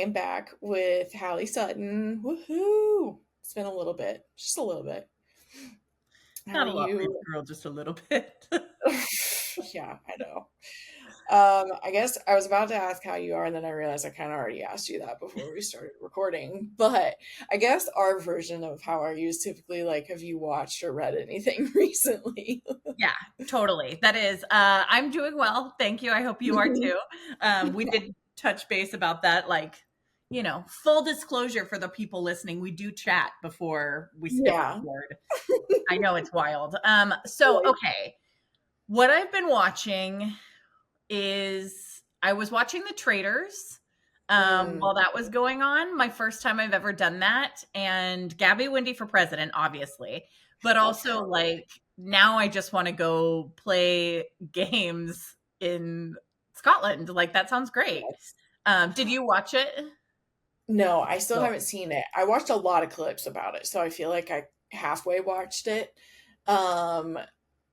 am back with Halley Sutton. Woohoo! It's been a little bit, just a little bit. How Not are a lot, baby you? girl, just a little bit. Yeah, I know. I guess I was about to ask how you are, and then I realized I kind of already asked you that before we started recording. But I guess our version of how are you is typically like, have you watched or read anything recently? Yeah, totally. That is, I'm doing well. Thank you. I hope you are too. We did touch base about that. Like, full disclosure for the people listening, we do chat before we hit Yeah. record. I know it's wild. So, Right. okay. What I've been watching is I was watching The Traitors Mm. while that was going on. My first time I've ever done that. And Gabby Windy for president, obviously. But Of also, course. like, now I just want to go play games in Scotland. Like, that sounds great. Yes. Did you watch it? No, I still No. haven't seen it. I watched a lot of clips about it, so I feel like I halfway watched it. Um,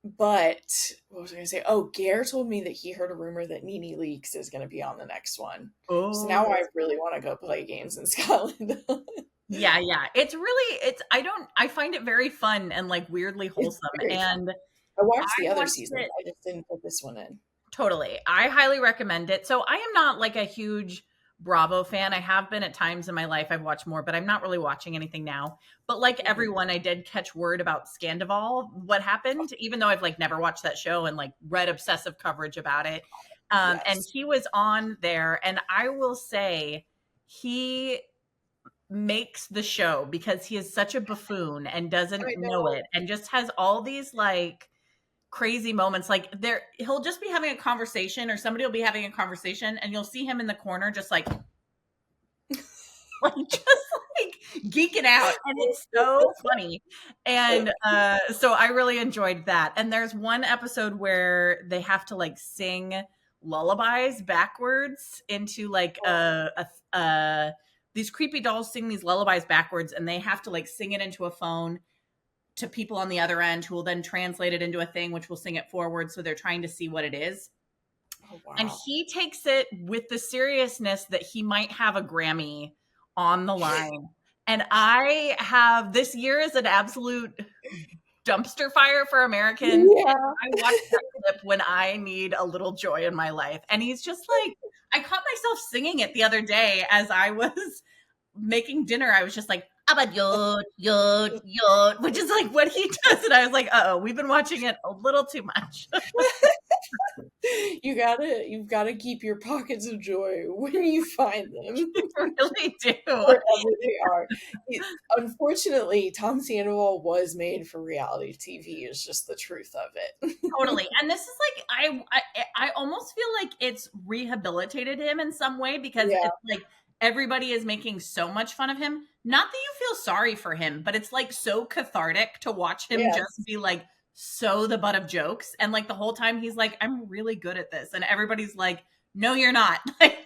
but what was I gonna say? Oh, Gare told me that he heard a rumor that Nene Leakes is gonna be on the next one. So now Oh, I really want to go play games in Scotland. yeah, yeah. I find it very fun and like weirdly It's wholesome. very fun. And I watched I the other watched seasons. it. I just didn't put this one in. Totally. I highly recommend it. So I am not like a huge Bravo fan. I have been at times in my life. I've watched more, but I'm not really watching anything now. But like Mhm. everyone, I did catch word about Scandival, what happened, even though I've like never watched that show and like read obsessive coverage about it. And Yes. he was on there, and I will say he makes the show because he is such a buffoon and I doesn't know know. it and just has all these like crazy moments. Like he'll just be having a conversation or somebody will be having a conversation and you'll see him in the corner just like just like geeking out, and it's so funny. And so I really enjoyed that. And there's one episode where they have to like sing lullabies backwards into like these creepy dolls sing these lullabies backwards, and they have to like sing it into a phone to people on the other end who will then translate it into a thing which will sing it forward, so they're trying to see what it is. Oh And wow. he takes it with the seriousness that he might have a Grammy on the line. And I have this year is an absolute dumpster fire for Americans. And Yeah. I watch that clip when I need a little joy in my life. And he's just like, I caught myself singing it the other day as I was making dinner. I was just like, about yod, yod, yod, which is like what he does. And I was like, oh, we've been watching it a little too much. You've gotta keep your pockets of joy when you find them, Really do. wherever they are. Unfortunately, Tom Sandoval was made for reality TV. Is just the truth of it. Totally. And this is like I almost feel like it's rehabilitated him in some way because Yeah. it's like everybody is making so much fun of him. Not that you feel sorry for him, but it's like so cathartic to watch him just Yes. be like so the butt of jokes, and like the whole time he's like, I'm really good at this, and everybody's like, no you're not. Like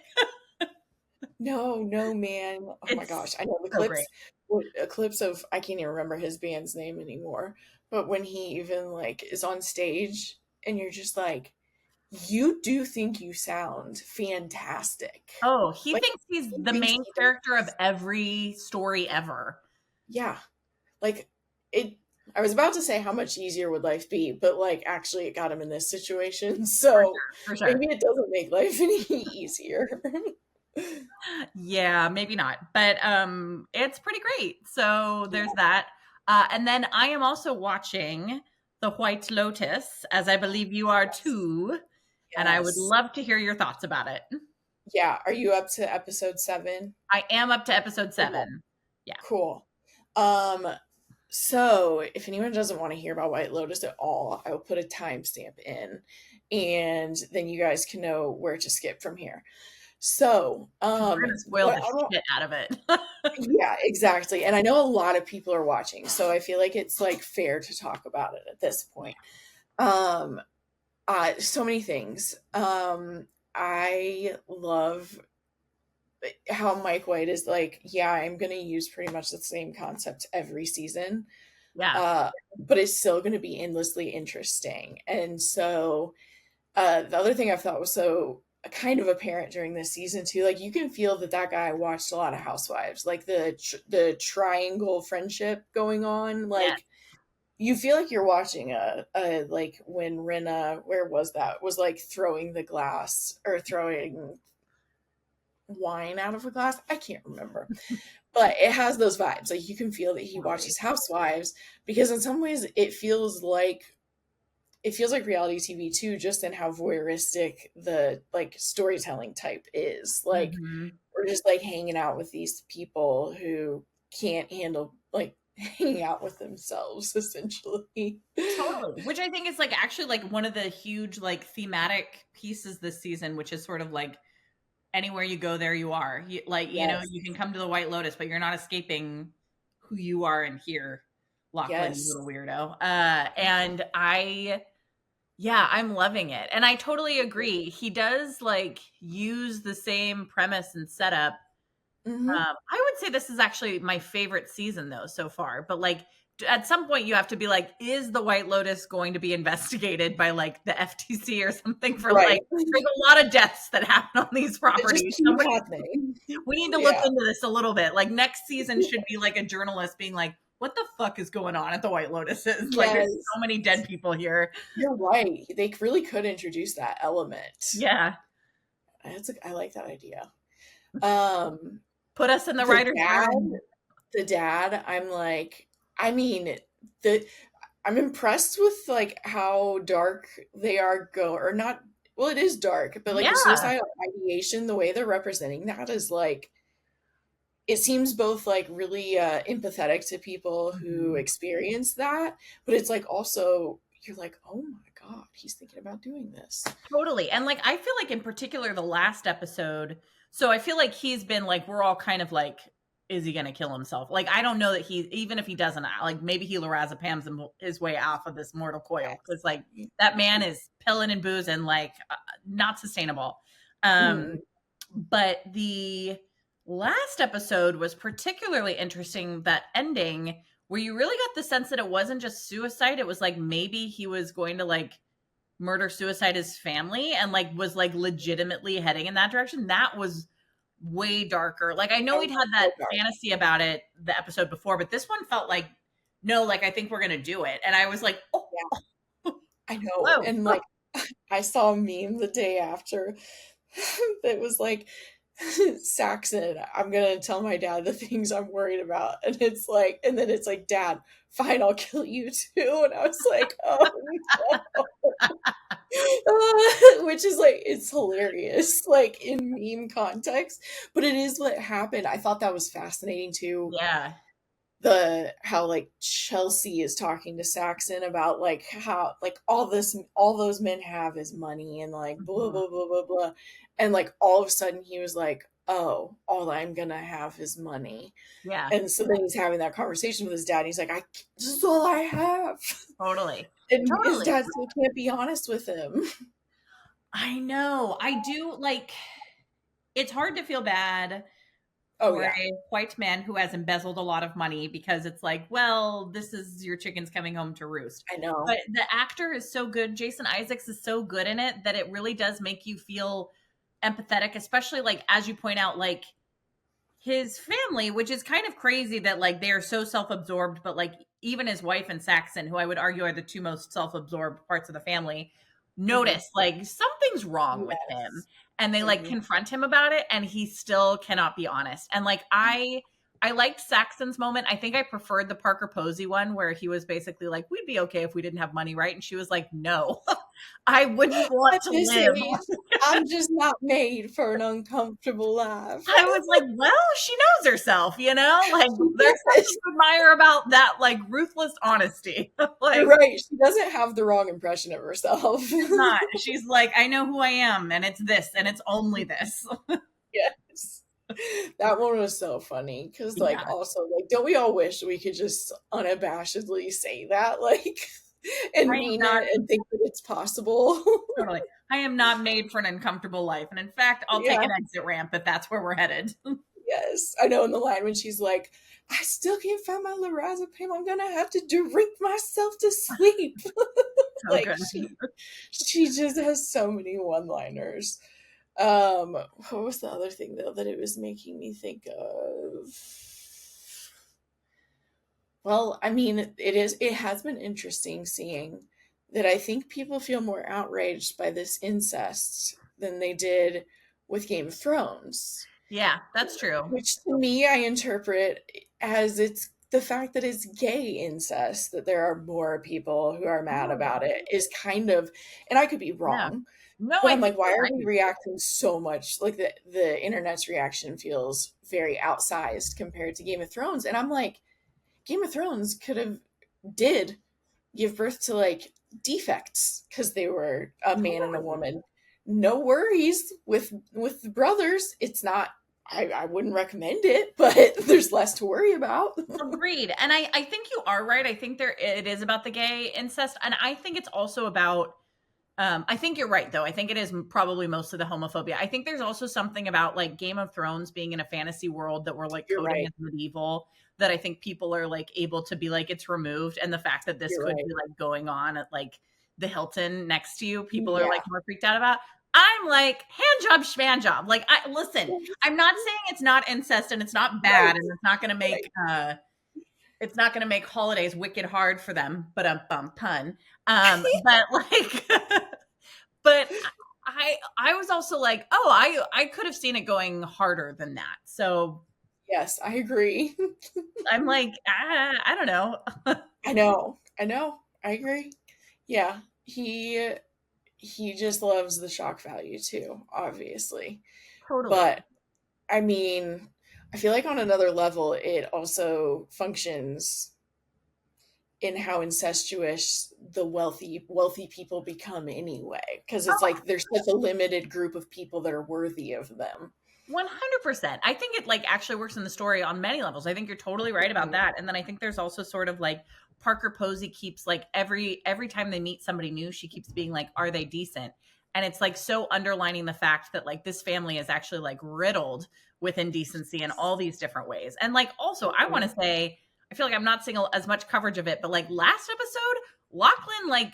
No, no, man. Oh my it's gosh, I know the so great. clips of I can't even remember his band's name anymore. But when he even like is on stage, and you're just like, you do think you sound fantastic. Oh, he Like thinks he's he the thinks main he character of does. every story ever. Yeah. Like it I was about to say how much easier would life be, but like actually it got him in this situation. For So sure, for sure. maybe it doesn't make life any easier. Yeah, maybe not, but it's pretty great. So Yeah. there's that. And then I am also watching The White Lotus, as I believe you are Yes. too. And I would Yes. love to hear your thoughts about it. Yeah. Are you up to episode 7? I am up to episode Okay. 7. Yeah. Cool. Um, so if anyone doesn't want to hear about White Lotus at all, I will put a timestamp in, and then you guys can know where to skip from here. So, Because we're going to spoil what the I don't, shit out of it. yeah, exactly. And I know a lot of people are watching, so I feel like it's like fair to talk about it at this point. Um, so many things. I love how Mike White is like, yeah, I'm gonna use pretty much the same concept every season, Yeah. but it's still gonna be endlessly interesting. And so the other thing I thought was so kind of apparent during this season too. Like you can feel that that guy watched a lot of Housewives, like the triangle friendship going on. Yeah. Like you feel like you're watching a like when Rinna, where was that? Was like throwing the glass or throwing wine out of a glass. I can't remember, but it has those vibes. Like you can feel that he Totally. watches Housewives because in some ways it feels like reality TV too, just in how voyeuristic the like storytelling type is. Like Mm-hmm. we're just like hanging out with these people who can't handle like hanging out with themselves, essentially. Totally. Which I think is like actually like one of the huge like thematic pieces this season, which is sort of like anywhere you go, there you are. Yes. You can come to the White Lotus, but you're not escaping who you are in here, Lachlan, you Yes. little weirdo. Yeah, I'm loving it. And I totally agree. He does like use the same premise and setup. Hmm. I would say this is actually my favorite season though so far. But like at some point you have to be like, is the White Lotus going to be investigated by like the FTC or something for Right. like there's a lot of deaths that happen on these It just properties. keep happening. We need to look Yeah. into this a little bit. Like next season should be like a journalist being like, what the fuck is going on at the White Lotuses? Like there's Yes. so many dead people here. You're right. They really could introduce that element. Yeah. I like that idea. Um, Put us in the the writer's dad, room. the dad, I'm like, I mean, the I'm impressed with like how dark they are or not, well, it is dark, but like the Yeah. suicidal ideation, the way they're representing that is like it seems both like really empathetic to people who Mhm. experience that, but it's like also you're like, oh my God, he's thinking about doing this. Totally. And like I feel like in particular the last episode, so I feel like he's been like we're all kind of like is he going to kill himself? Like I don't know that he even if he doesn't like maybe he lorazepams his way off of this mortal coil cuz like that man is pilling and boozing like not sustainable. Mm, But the last episode was particularly interesting, that ending where you really got the sense that it wasn't just suicide, it was like maybe he was going to like murder suicide his family and like was like legitimately heading in that direction. That was way darker. Like I know that we'd was had so that dark. fantasy about it the episode before, but this one felt like no, like I think we're gonna do it. And I was like, oh, Yeah, I know. whoa. And like I saw a meme the day after that was like, Saxon, I'm gonna tell my dad the things I'm worried about. And it's like, and then it's like, Dad, fine, I'll kill you too. And I was like, oh no. Which is like, it's hilarious, like in meme context, but it is what happened. I thought that was fascinating too. Yeah. The how like Chelsea is talking to Saxon about like how like all those men have is money and like blah Mhm. blah blah blah blah, and like all of a sudden he was like, oh, all I'm gonna have is money. Yeah. And so then he's having that conversation with his dad. And he's like, this is all I have. Totally. And his Totally. dad still can't be honest with him. I know. I do like it's hard to feel bad Oh for yeah, a white man who has embezzled a lot of money because it's like, well, this is your chickens coming home to roost. I know. But the actor is so good. Jason Isaacs is so good in it that it really does make you feel empathetic, especially like as you point out, like his family, which is kind of crazy that like they are so self-absorbed, but like even his wife and Saxon, who I would argue are the two most self-absorbed parts of the family, Hmm. notice like something's wrong with him Yes. and they like Hmm. confront him about it and he still cannot be honest. And like I liked Saxon's moment. I think I preferred the Parker Posey one where he was basically like, we'd be okay if we didn't have money, right? And she was like, no, I wouldn't want At to this live. age, I'm just not made for an uncomfortable life. I was like, well, she knows herself, you know? Like She there's something does. to admire about that like ruthless honesty. You're Like right. She doesn't have the wrong impression of herself. she's not. She's like, I know who I am and it's this and it's only this. Yes. That one was so funny because, like, Yeah. also, like, don't we all wish we could just unabashedly say that, like, and I am mean not it and think that it's possible? totally. I am not made for an uncomfortable life. And in fact, I'll take Yeah. an exit ramp if that's where we're headed. Yes. I know in the line when she's like, I still can't find my lorazepam. I'm gonna have to drink myself to sleep. So Like good. she just has so many one-liners. What was the other thing though that it was making me think of? Well, I mean, it has been interesting seeing that I think people feel more outraged by this incest than they did with Game of Thrones, Yeah, that's true. which to me I interpret as it's the fact that it's gay incest that there are more people who are mad Oh, about it is kind of, and I could be yeah. wrong, No, but I I'm think like, why you're are we right. reacting so much? Like the internet's reaction feels very outsized compared to Game of Thrones, and I'm like, Game of Thrones could have did give birth to like defects because they were a man and a Totally. woman. No worries with the brothers. It's not. I wouldn't recommend it, but there's less to worry about. Agreed. And I think you are right. I think there it is about the gay incest. And I think it's also about I think you're right though. I think it is probably mostly the homophobia. I think there's also something about like Game of Thrones being in a fantasy world that we're like You're coding right. as medieval that I think people are like able to be like it's removed and the fact that this You're could right. be like going on at like the Hilton next to you, people are Yeah. like more freaked out about. I'm like hand job schman job. Like I listen, I'm not saying it's not incest and it's not bad Right. and it's not going to make holidays wicked hard for them, but pun. But like but I was also like, oh, I could have seen it going harder than that. So Yes, I agree. I'm like, I don't know. I know. I know. I agree. Yeah. He just loves the shock value too, obviously. Totally. But I mean, I feel like on another level, it also functions in how incestuous the wealthy people become anyway, because it's Oh, like there's such a limited group of people that are worthy of them. 100%. I think it like actually works in the story on many levels. I think you're totally right about Mhm. that. And then I think there's also sort of like Parker Posey keeps like every time they meet somebody new, she keeps being like, are they decent? And it's like so underlining the fact that like this family is actually like riddled with indecency in all these different ways. And like also, I want to say, I feel like I'm not seeing as much coverage of it, but like last episode, Lachlan like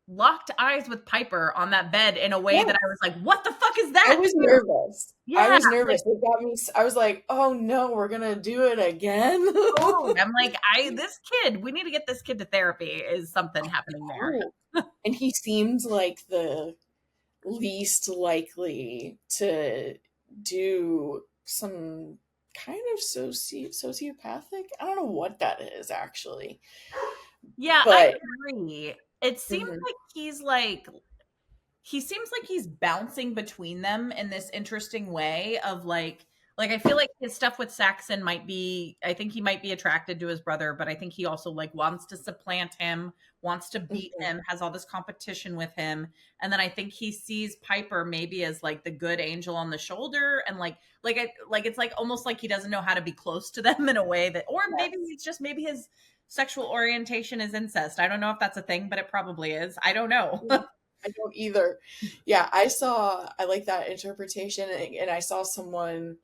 locked eyes with Piper on that bed in a way that Yeah, I was like, what the fuck is I that? was nervous. I Yeah, was like nervous. It got me. I was like, "Oh no, we're gonna do it again." totally. I'm like, this kid, we need to get this kid to therapy. Is something happening there? Oh, and he seemed like the least likely to do some kind of sociopathic. I don't know what that is actually, Yeah, I but agree. It seems mhm. like he seems like he's bouncing between them in this interesting way of like I feel like his stuff with Saxon might be I think he might be attracted to his brother, but I think he also like wants to supplant him, wants to beat Mhm. him, has all this competition with him. And then I think he sees Piper maybe as like the good angel on the shoulder and like it's like almost like he doesn't know how to be close to them in a way that or maybe Yes. it's just maybe his sexual orientation is incest. I don't know if that's a thing, but it probably is. I don't know. Yeah, I don't either. Yeah, I like that interpretation, and I saw someone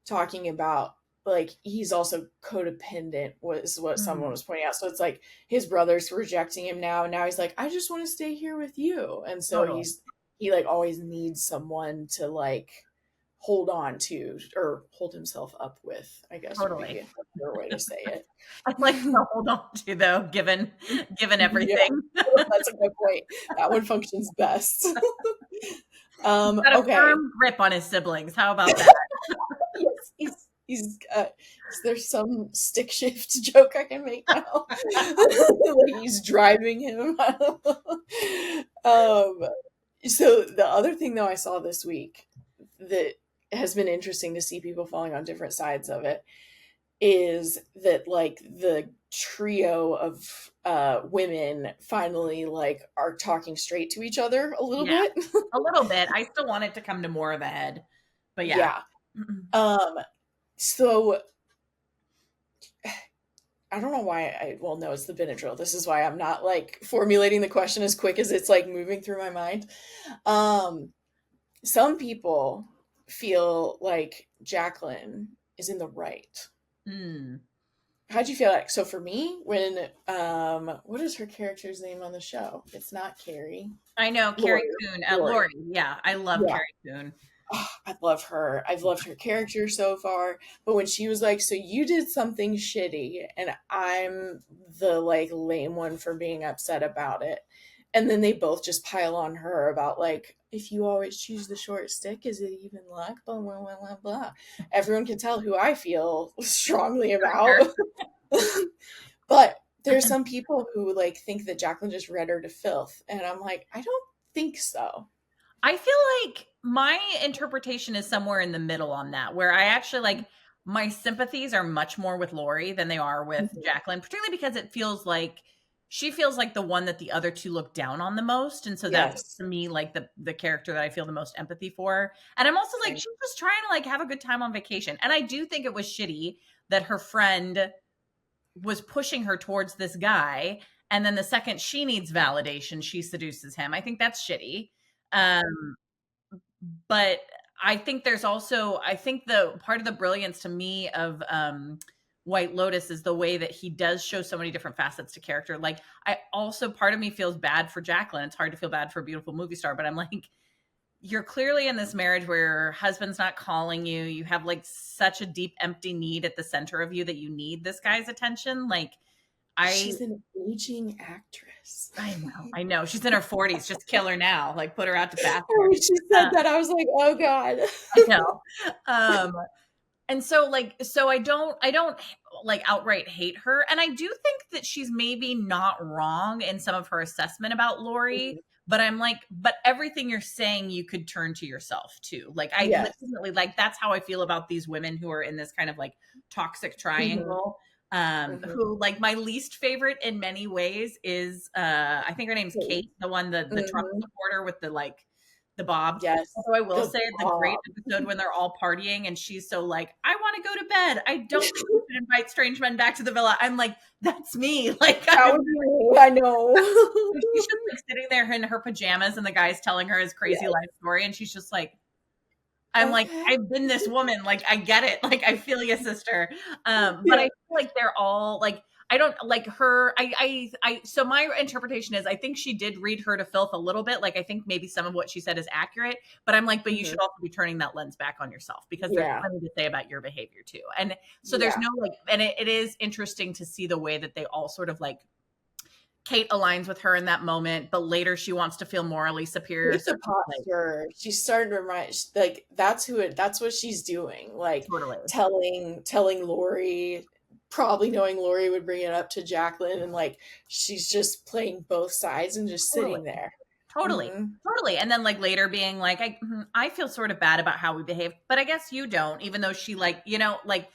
talking about like he's also codependent was what someone Mm, was pointing out. So it's like his brother's rejecting him now, and now he's like, I just want to stay here with you. And so totally. he like always needs someone to like hold on to or hold himself up with, I guess would be Totally. a better way to say it. I'd like to hold on to though, given Yeah, everything. that's a good point. That one functions best. He's got a Okay. firm grip on his siblings. How about that? Yes, he's is there some stick shift joke I can make now? Like he's driving him. um so the other thing though I saw this week that has been interesting to see people falling on different sides of it is that like the trio of women finally like are talking straight to each other a little Yeah, bit. a little bit. I still want it to come to more of a head, but yeah. Yeah. Um so I don't know why well, no, it's the Benadryl. This is why I'm not like formulating the question as quick as it's like moving through my mind. Um, some people feel like Jacqueline is in the right. Mm. How'd you feel like? So for me, when what is her character's name on the show? It's not Carrie. I know Carrie Lori. Coon, Lori. Lori. Yeah, I love Yeah. Carrie Coon. Oh, I love her. I've loved her character so far. But when she was like, "So you did something shitty, and I'm the like lame one for being upset about it," and then they both just pile on her about like, "If you always choose the short stick, is it even luck?" Blah blah blah blah blah. Everyone can tell who I feel strongly about. Sure. But there's some people who like think that Jacqueline just read her to filth, and I'm like, I don't think so. I feel like my interpretation is somewhere in the middle on that, where I actually like my sympathies are much more with Lori than they are with Mhm. Jacqueline, particularly because it feels like she feels like the one that the other two look down on the most. And so that's Yes. to me like the character that I feel the most empathy for. And I'm also like, Same. she's just trying to like have a good time on vacation. And I do think it was shitty that her friend was pushing her towards this guy. And then the second she needs validation, she seduces him. I think that's shitty. Um, but I think there's also I think the part of the brilliance to me of White Lotus is the way that he does show so many different facets to character. Like I also part of me feels bad for Jacqueline. It's hard to feel bad for a beautiful movie star, but I'm like, you're clearly in this marriage where your husband's not calling you. You have like such a deep empty need at the center of you that you need this guy's attention. Like I She's an aging actress. I know. I know. She's in her 40s. Just kill her now. Like put her out to pasture. When she said Uh, that, I was like, oh God. I know. Um and so like so I don't like outright hate her, and I do think that she's maybe not wrong in some of her assessment about Lori, but I'm like, but everything you're saying you could turn to yourself too. Like I Yes. legitimately like that's how I feel about these women who are in this kind of like toxic Hmm. triangle. Hmm. Who like my least favorite in many ways is I think her name's Kate, the one the Trump Hmm. supporter with the like the bob. Yes. Although I will The say the great Bob. episode when they're all partying and she's so like, I want to go to bed. I don't think you should invite strange men back to the villa. I'm like, that's me. Like That I'm would be me. I know. she's just like sitting there in her pajamas and the guy's telling her his crazy Yes. life story and she's just like, I'm like, Okay. I've been this woman. Like, I get it. Like, I feel you, sister. But I Yeah. feel like they're all like, I don't like her. So my interpretation is I think she did read her to filth a little bit. Like, I think maybe some of what she said is accurate, but I'm like, but you Hmm. should also be turning that lens back on yourself because there's Yeah. plenty to say about your behavior too. And so there's Yeah. no like, and it is interesting to see the way that they all sort of like, Kate aligns with her in that moment, but later she wants to feel morally superior. Kate's So a she's like, posture. She's starting to remind like that's who it that's what she's doing. Like totally. telling Lori, probably knowing Lori would bring it up to Jacqueline, and like she's just playing both sides and just Totally. sitting there. Totally. Hmm. Totally. And then like later being like, I feel sort of bad about how we behave, but I guess you don't, even though she like, like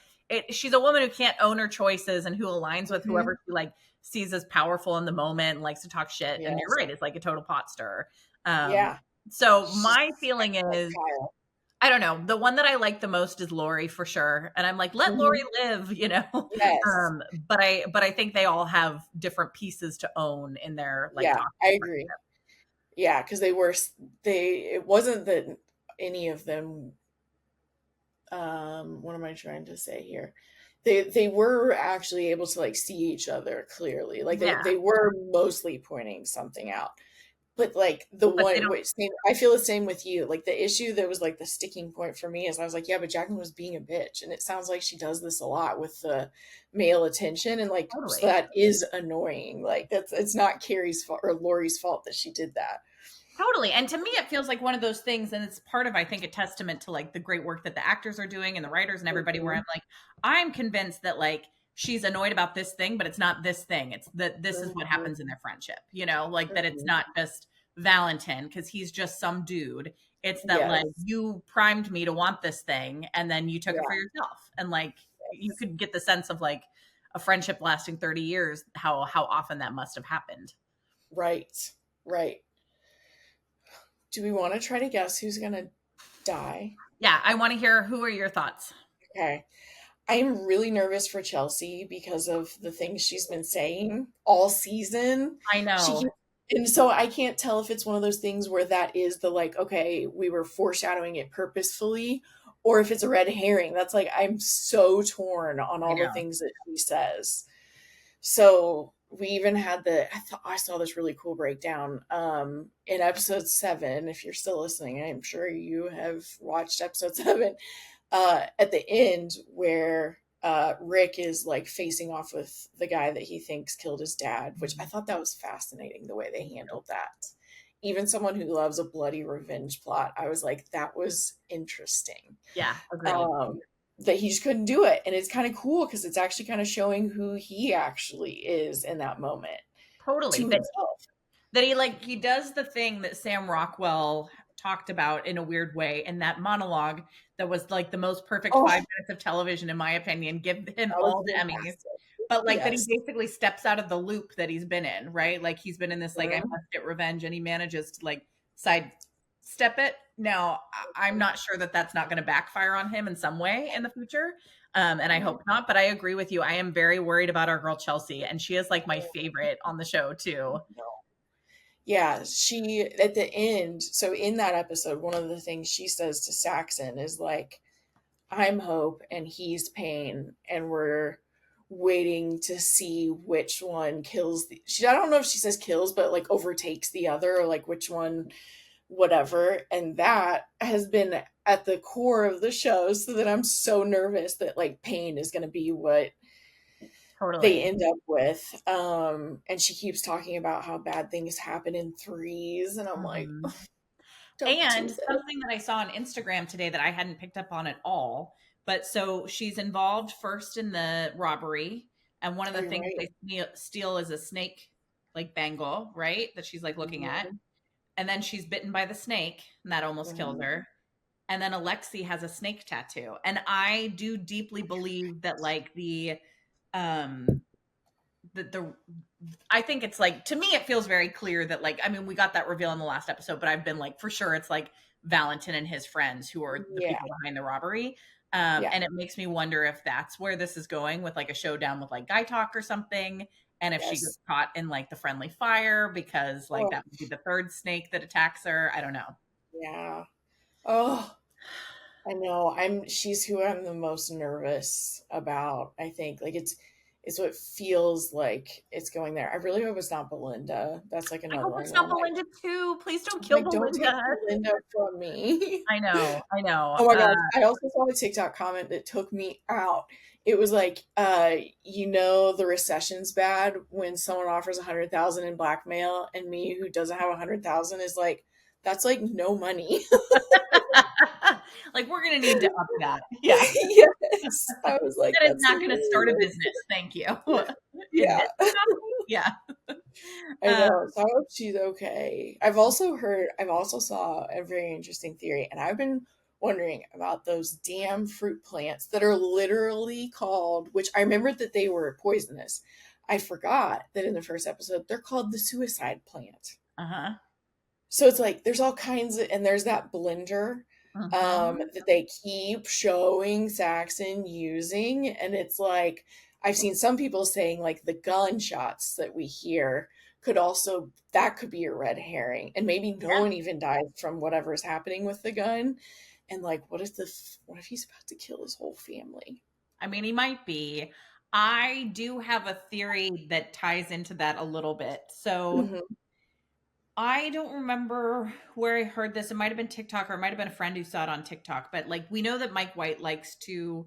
she's a woman who can't own her choices and who aligns with Hmm. whoever she like sees as powerful in the moment and likes to talk shit. And you're Yes. right. It's like a total pot stirrer. Um, Yeah. so She's my feeling like is, Kyle. I don't know. The one that I like the most is Lori for sure. And I'm like, let Lori Hmm. live, Yes. But I think they all have different pieces to own in their like Yeah, I toxic agree. Yeah, because they it wasn't that any of them what am I trying to say here? They were actually able to like see each other clearly. Like yeah. they were mostly pointing something out. But like the But they one don't which same, I feel the same with you. Like the issue that was like the sticking point for me is I was like, yeah, but Jacqueline was being a bitch. And it sounds like she does this a lot with the male attention. And like so totally. that is annoying. Like that's it's not Carrie's fault or Lori's fault that she did that. Totally. And to me, it feels like one of those things, and it's part of, I think, a testament to like the great work that the actors are doing and the writers and everybody, where I'm Mhm. like, I'm convinced that like she's annoyed about this thing, but it's not this thing. It's that this is what Mhm. happens in their friendship, like that it's Mhm. not just Valentin because he's just some dude. It's that like Yes. you primed me to want this thing and then you took it for Yeah. yourself. And like you Yes. could get the sense of like a friendship lasting 30 years, how often that must have happened. Right. Right. Do we want to try to guess who's gonna die? Yeah, I want to hear who are your thoughts? Okay. I'm really nervous for Chelsea because of the things she's been saying all season. I She know. keep, and so I can't tell if it's one of those things where that is the like, okay, we were foreshadowing it purposefully, or if it's a red herring. That's like I'm so torn on I all the know. things that she says. So we even had I saw this really cool breakdown in episode 7. If you're still listening, I'm sure you have watched episode 7, at the end where Rick is like facing off with the guy that he thinks killed his dad, which I thought that was fascinating the way they handled that. Even someone who loves a bloody revenge plot, I was like, that was interesting. Yeah, agreed. Um, that he just couldn't do it. And it's kind of cool because it's actually kind of showing who he actually is in that moment Totally. to himself. That he does the thing that Sam Rockwell talked about in a weird way in that monologue that was like the most perfect Oh, 5 minutes of television, in my opinion. Give him that was all the Emmys. fantastic. But like that he Yes. basically steps out of the loop that he's been in, right? Like he's been in this like I Mhm. must get revenge, and he manages to like sidestep it. Now I'm not sure that that's not going to backfire on him in some way in the future, and I hope not. But I agree with you. I am very worried about our girl Chelsea, and she is like my favorite on the show too. Yeah, she at the end, so in that episode, one of the things she says to Saxon is like, I'm hope and he's pain, and we're waiting to see which one kills I don't know if she says kills, but like overtakes the other, or like which one, whatever. And that has been at the core of the show, so that I'm so nervous that like pain is going to be what they Totally. end up with. And she keeps talking about how bad things happen in threes, and I'm like, Mhm. don't And do this. something that I saw on Instagram today that I hadn't picked up on at all. But so she's involved first in the robbery, and one of Oh, the you're things right. they steal is a snake like bangle, right? That she's like looking at. Mhm. And then she's bitten by the snake, and that almost kills Mhm. her. And then Alexi has a snake tattoo. And I do deeply believe that like um the I think it's like, to me it feels very clear that like, I mean, we got that reveal in the last episode, but I've been like for sure it's like Valentin and his friends who are the Yeah, people behind the robbery. yeah, And it makes me wonder if that's where this is going, with like a showdown with like Guy Talk or something. And if she gets yes. caught in like the friendly fire, because like Oh, that would be the third snake that attacks her. I don't know. yeah. Oh, I know. She's who I'm the most nervous about, I think. Like it's what feels like it's going there. I really hope it's not Belinda. That's like I another hope one it's that not Belinda too. Please don't I'm kill like, don't take Belinda. Belinda from me. I know. I know. Oh my gosh. I also saw a TikTok comment that took me out. It was like, the recession's bad when someone offers 100,000 in blackmail, and me who doesn't have 100,000 is like, that's like no money. Like we're gonna need to up that. Yeah. Yes. I was like, That is that's not gonna really start a nice. business. Thank you. In Yeah. this economy? Yeah. I Uh, know. So I hope she's okay. I've also saw a very interesting theory, and I've been wondering about those damn fruit plants that are literally called, which I remember that they were poisonous. I forgot that in the first episode, they're called the suicide plant. uh-huh. So it's like there's all kinds of, and there's that blender Mhm. that they keep showing Saxon using, and it's like I've seen some people saying like the gunshots that we hear could also, that could be a red herring, and maybe no Yeah. one even died from whatever's happening with the gun, and like what if he's about to kill his whole family? I mean, he might be. I do have a theory that ties into that a little bit. So Hmm. I don't remember where I heard this. It might have been TikTok, or it might have been a friend who saw it on TikTok. But like, we know that Mike White likes to,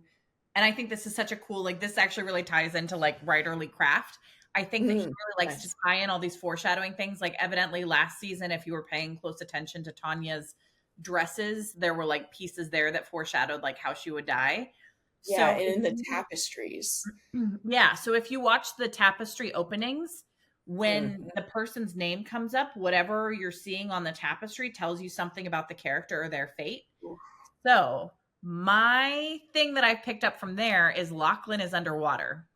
and I think this is such a cool, like, this actually really ties into like writerly craft. I think that he Mm, really likes to nice. tie in all these foreshadowing things. Like, evidently last season, if you were paying close attention to Tanya's dresses, there were like pieces there that foreshadowed like how she would die. Yeah, So and in the tapestries. yeah. So if you watch the tapestry openings, when Mhm. the person's name comes up, whatever you're seeing on the tapestry tells you something about the character or their fate. So my thing that I've picked up from there is Lachlan is underwater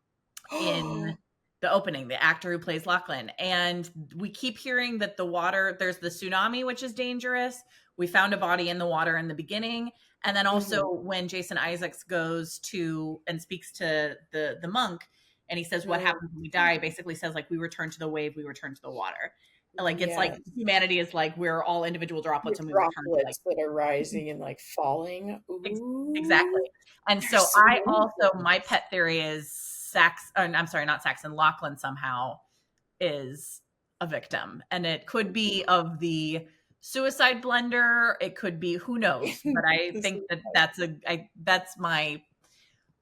in the opening, the actor who plays Lachlan. And we keep hearing that the water, there's the tsunami, which is dangerous. We found a body in the water in the beginning. And then also Mhm. when Jason Isaacs goes to and speaks to the monk, and he says, "What happens when we die?" Basically says like, we return to the wave, we return to the water. Like it's like Yes. humanity is like, we're all individual droplets The and we return to like droplets that are rising and, like, falling. exactly. Ooh, And there's so so I many also, my things. pet theory is I'm sorry, not Saxon, Lachlan somehow. is a victim, and it could be of the suicide blender. It could be, who knows? But I think that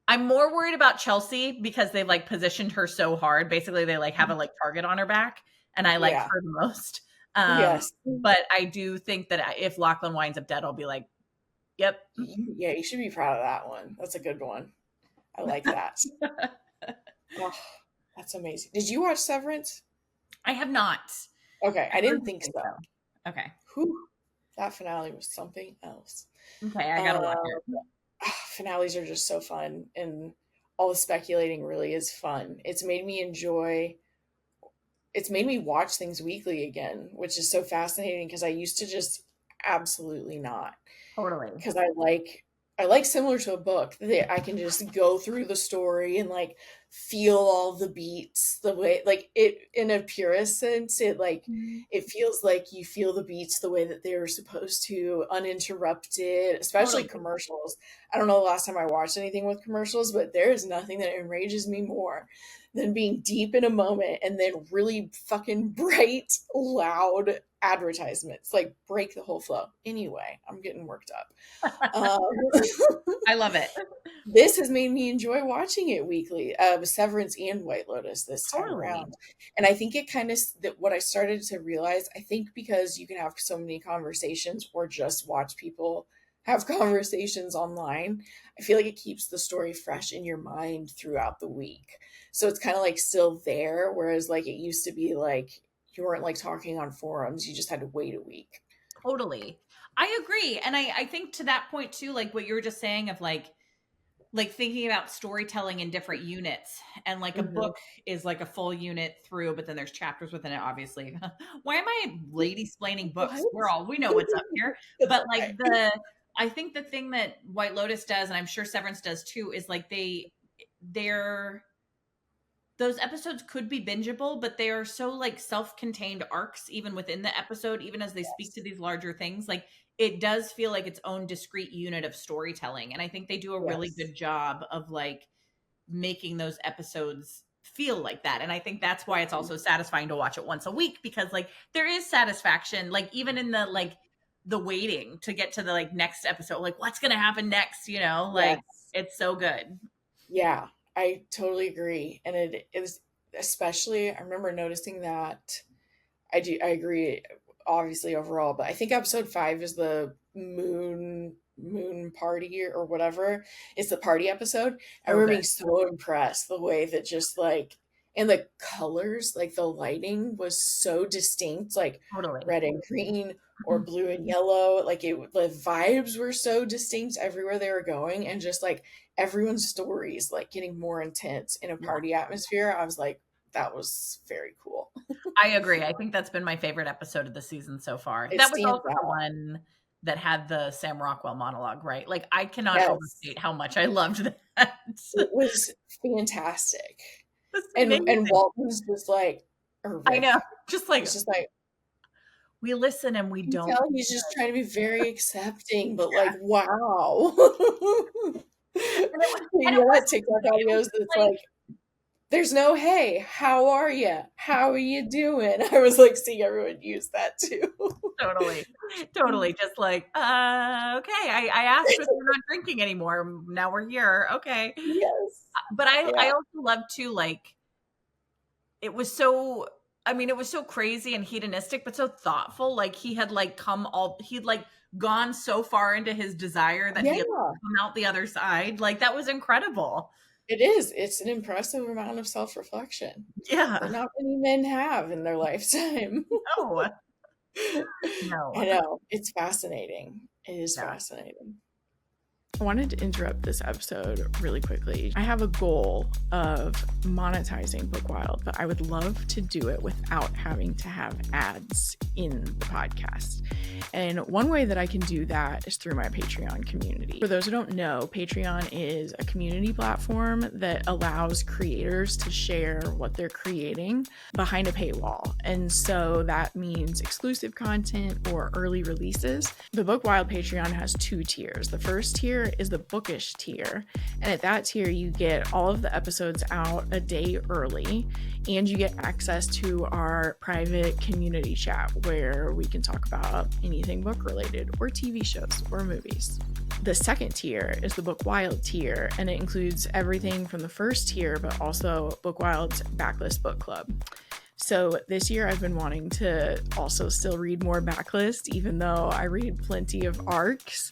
I'm more worried about Chelsea because they've like positioned her so hard. Basically, they like have a like target on her back, and I like Yeah. her the most. Yes. But I do think that if Lachlan winds up dead, I'll be like, yep. Yeah, you should be proud of that one. That's a good one. I like that. Oh, that's amazing. Did you watch Severance? I have not. Okay, I didn't think so. Okay. Whew, that finale was something else. Okay, I gotta watch it. Finales are just so fun, and all the speculating really is fun. It's made me watch things weekly again, which is so fascinating because I used to just absolutely not. Totally. Because I like similar to a book that I can just go through the story and like feel all the beats the way like it in a purist sense it feels like you feel the beats the way that they were supposed to, uninterrupted, especially Totally. commercials. I don't know the last time I watched anything with commercials, but there is nothing that enrages me more than being deep in a moment and then really fucking bright, loud advertisements like break the whole flow. Anyway, I'm getting worked up. I love it. This has made me enjoy watching it weekly, with Severance and White Lotus this time around. And I think it kind of, that what I started to realize, I think because you can have so many conversations or just watch people have conversations online, I feel like it keeps the story fresh in your mind throughout the week. So it's kind of like still there, whereas like it used to be like you weren't like talking on forums, you just had to wait a week. Totally. I agree. And I think to that point too, like what you were just saying of like thinking about storytelling in different units, and like a book is like a full unit through, but then there's chapters within it, obviously. Why am I lady splaining books? We know what's up here. But like I think the thing that White Lotus does, and I'm sure Severance does too, is like those episodes could be bingeable, but they are so like self-contained arcs, even within the episode, even as they speak to these larger things. Like it does feel like its own discrete unit of storytelling. And I think they do a really good job of like making those episodes feel like that. And I think that's why it's also satisfying to watch it once a week, because like there is satisfaction, like even in the waiting to get to the like next episode, like what's going to happen next, you know, like it's so good. Yeah, I totally agree. And it is, especially, I remember noticing that I agree, obviously overall, but I think episode 5 is the moon party or whatever. It's the party episode. I remember being so impressed the way that just like, and the colors, like the lighting was so distinct, like red and green or blue and yellow. Like the vibes were so distinct everywhere they were going, and just like everyone's stories like getting more intense in a party atmosphere. I was like, that was very cool. I agree. I think that's been my favorite episode of the season so far. That was also the one that had the Sam Rockwell monologue, right? Like I cannot overstate how much I loved that. It was fantastic. And Walt was just like, I know, just like we listen and we don't. He's just trying to be very accepting, but like, wow. You know what TikTok audios that's like, there's no hey, how are you? How are you doing? I was like seeing everyone use that too. Totally. Just like, okay, I asked if we're not drinking anymore. Now we're here. Okay. Yes. But I also love too, like, it was so crazy and hedonistic, but so thoughtful. Like he had like he'd like gone so far into his desire that he had come out the other side. Like that was incredible. It is. It's an impressive amount of self-reflection. Yeah. That not many men have in their lifetime. No. I know. It's fascinating. It is fascinating. I wanted to interrupt this episode really quickly. I have a goal of monetizing Bookwild, but I would love to do it without having to have ads in the podcast. And one way that I can do that is through my Patreon community. For those who don't know, Patreon is a community platform that allows creators to share what they're creating behind a paywall. And so that means exclusive content or early releases. The Bookwild Patreon has 2 tiers. The first tier tier is the bookish tier. And at that tier, you get all of the episodes out a day early, and you get access to our private community chat where we can talk about anything book related or TV shows or movies. The second tier is the Bookwild tier, and it includes everything from the first tier, but also Bookwild's Backlist Book Club. So this year I've been wanting to also still read more backlist, even though I read plenty of arcs,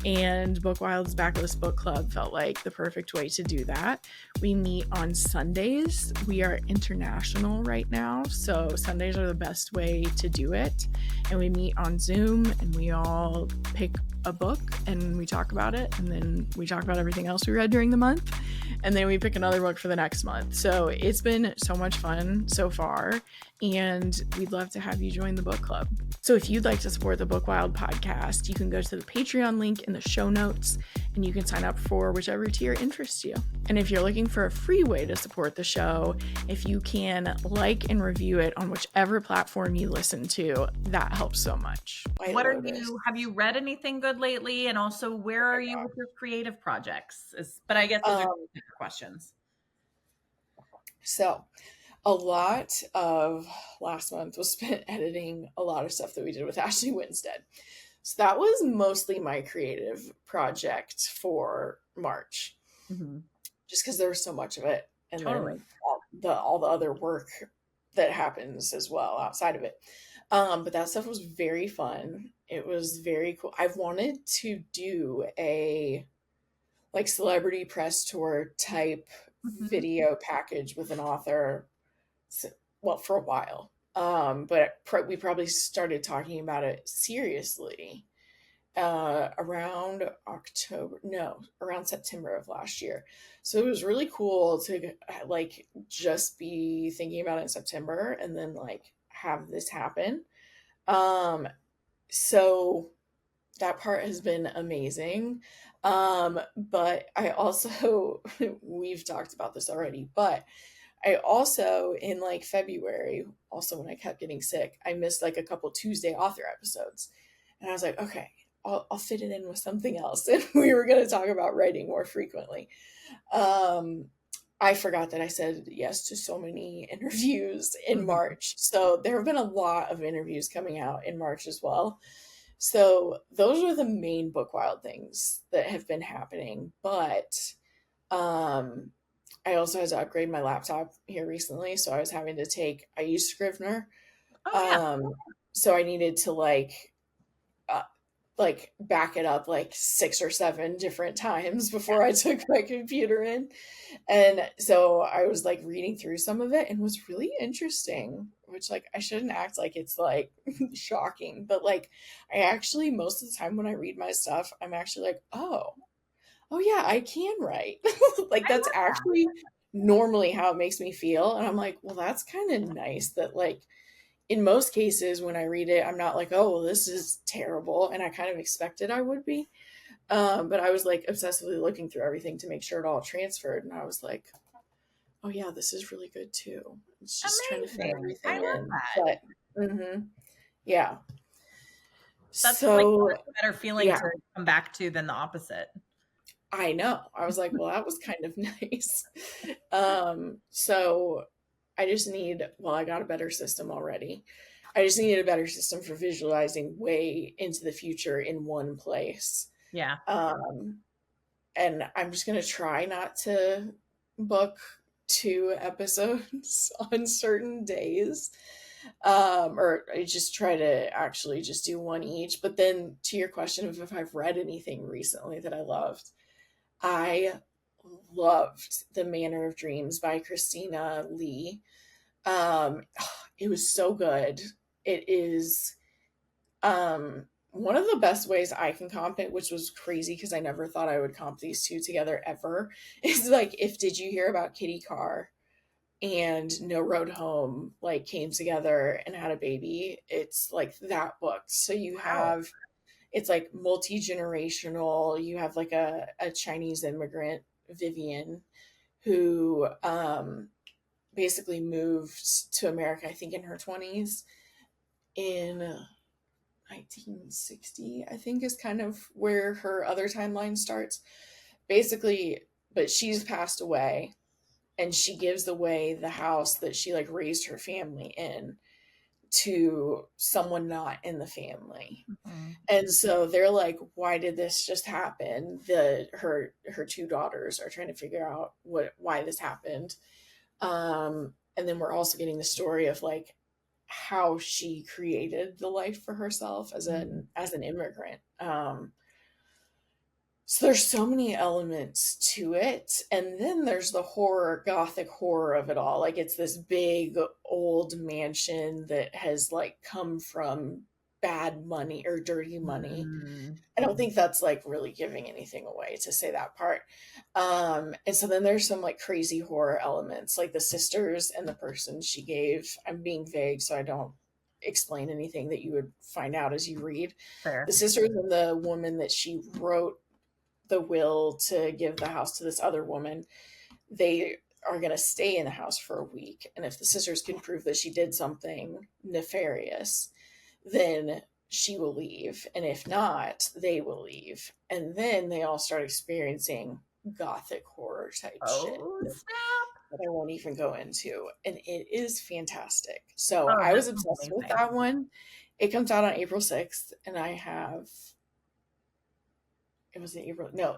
and Bookwild's Backlist Book Club felt like the perfect way to do that. We meet on Sundays. We are international right now, so Sundays are the best way to do it. And we meet on Zoom, and we all pick a book and we talk about it, and then we talk about everything else we read during the month, and then we pick another book for the next month. So it's been so much fun so far, and we'd love to have you join the book club. So if you'd like to support the Bookwild podcast, you can go to the Patreon link in the show notes, and you can sign up for whichever tier interests you. And if you're looking for a free way to support the show, if you can like and review it on whichever platform you listen to, that helps so much. Have you read anything good lately? And also, where are you with your creative projects? But I guess those are questions. So a lot of last month was spent editing a lot of stuff that we did with Ashley Winstead. So that was mostly my creative project for March, just because there was so much of it, and then all the other work that happens as well outside of it. But that stuff was very fun. It was very cool. I've wanted to do a like celebrity press tour type video package with an author, well, for a while. But we probably started talking about it seriously around September of last year. So it was really cool to like just be thinking about it in September and then like have this happen. So that part has been amazing. But I also, we've talked about this already, but I also, in like February, also when I kept getting sick, I missed like a couple Tuesday author episodes. And I was like, okay, I'll fit it in with something else. And we were going to talk about writing more frequently. I forgot that I said yes to so many interviews in March. So there have been a lot of interviews coming out in March as well. So those are the main Bookwild things that have been happening. But I also had to upgrade my laptop here recently. So I was having to I use Scrivener. So I needed to back it up like 6 or 7 different times before I took my computer in. And so I was like reading through some of it and was really interesting, which like I shouldn't act like it's like shocking, but like I actually, most of the time when I read my stuff, I'm actually like, oh yeah, I can write. Like that's actually normally how it makes me feel. And I'm like, well, that's kind of nice that like in most cases when I read it, I'm not like, oh, well, this is terrible. And I kind of expected I would be. But I was like obsessively looking through everything to make sure it all transferred. And I was like, oh yeah, this is really good too. It's just trying to fit everything in. But yeah. That's like a better feeling to come back to than the opposite. I know. I was like, well, that was kind of nice. So I just I got a better system already. I just needed a better system for visualizing way into the future in one place. Yeah. And I'm just going to try not to book 2 episodes on certain days. Or I just try to actually just do 1 each. But then to your question of if I've read anything recently that I loved The Manor of Dreams by Christina Lee. It was so good. It is one of the best ways I can comp it, which was crazy because I never thought I would comp these 2 together ever, is like if Did You Hear About Kitty Carr and No Road Home like came together and had a baby. It's like that book. So you have it's like multi-generational. You have like a Chinese immigrant, Vivian, who basically moved to America, I think in her 20s, in 1960, I think, is kind of where her other timeline starts. Basically, but she's passed away, and she gives away the house that she like raised her family in to someone not in the family. Mhm. And so they're like, why did this just happen? Her two daughters are trying to figure out why this happened. And then we're also getting the story of like how she created the life for herself as an immigrant. So there's so many elements to it. And then there's the horror, gothic horror of it all. Like it's this big old mansion that has like come from bad money or dirty money. Mm. I don't think that's like really giving anything away to say that part. And so then there's some like crazy horror elements, like the sisters and the person she gave. I'm being vague, so I don't explain anything that you would find out as you read. Fair. The sisters and the woman that she wrote the will to give the house to this other woman, they are going to stay in the house for a week. And if the sisters can prove that she did something nefarious, then she will leave. And if not, they will leave. And then they all start experiencing gothic horror type shit Oh, snap. that I won't even go into. And it is fantastic. So Oh, I was that sounds obsessed with amazing. that one. It comes out on April 6th, and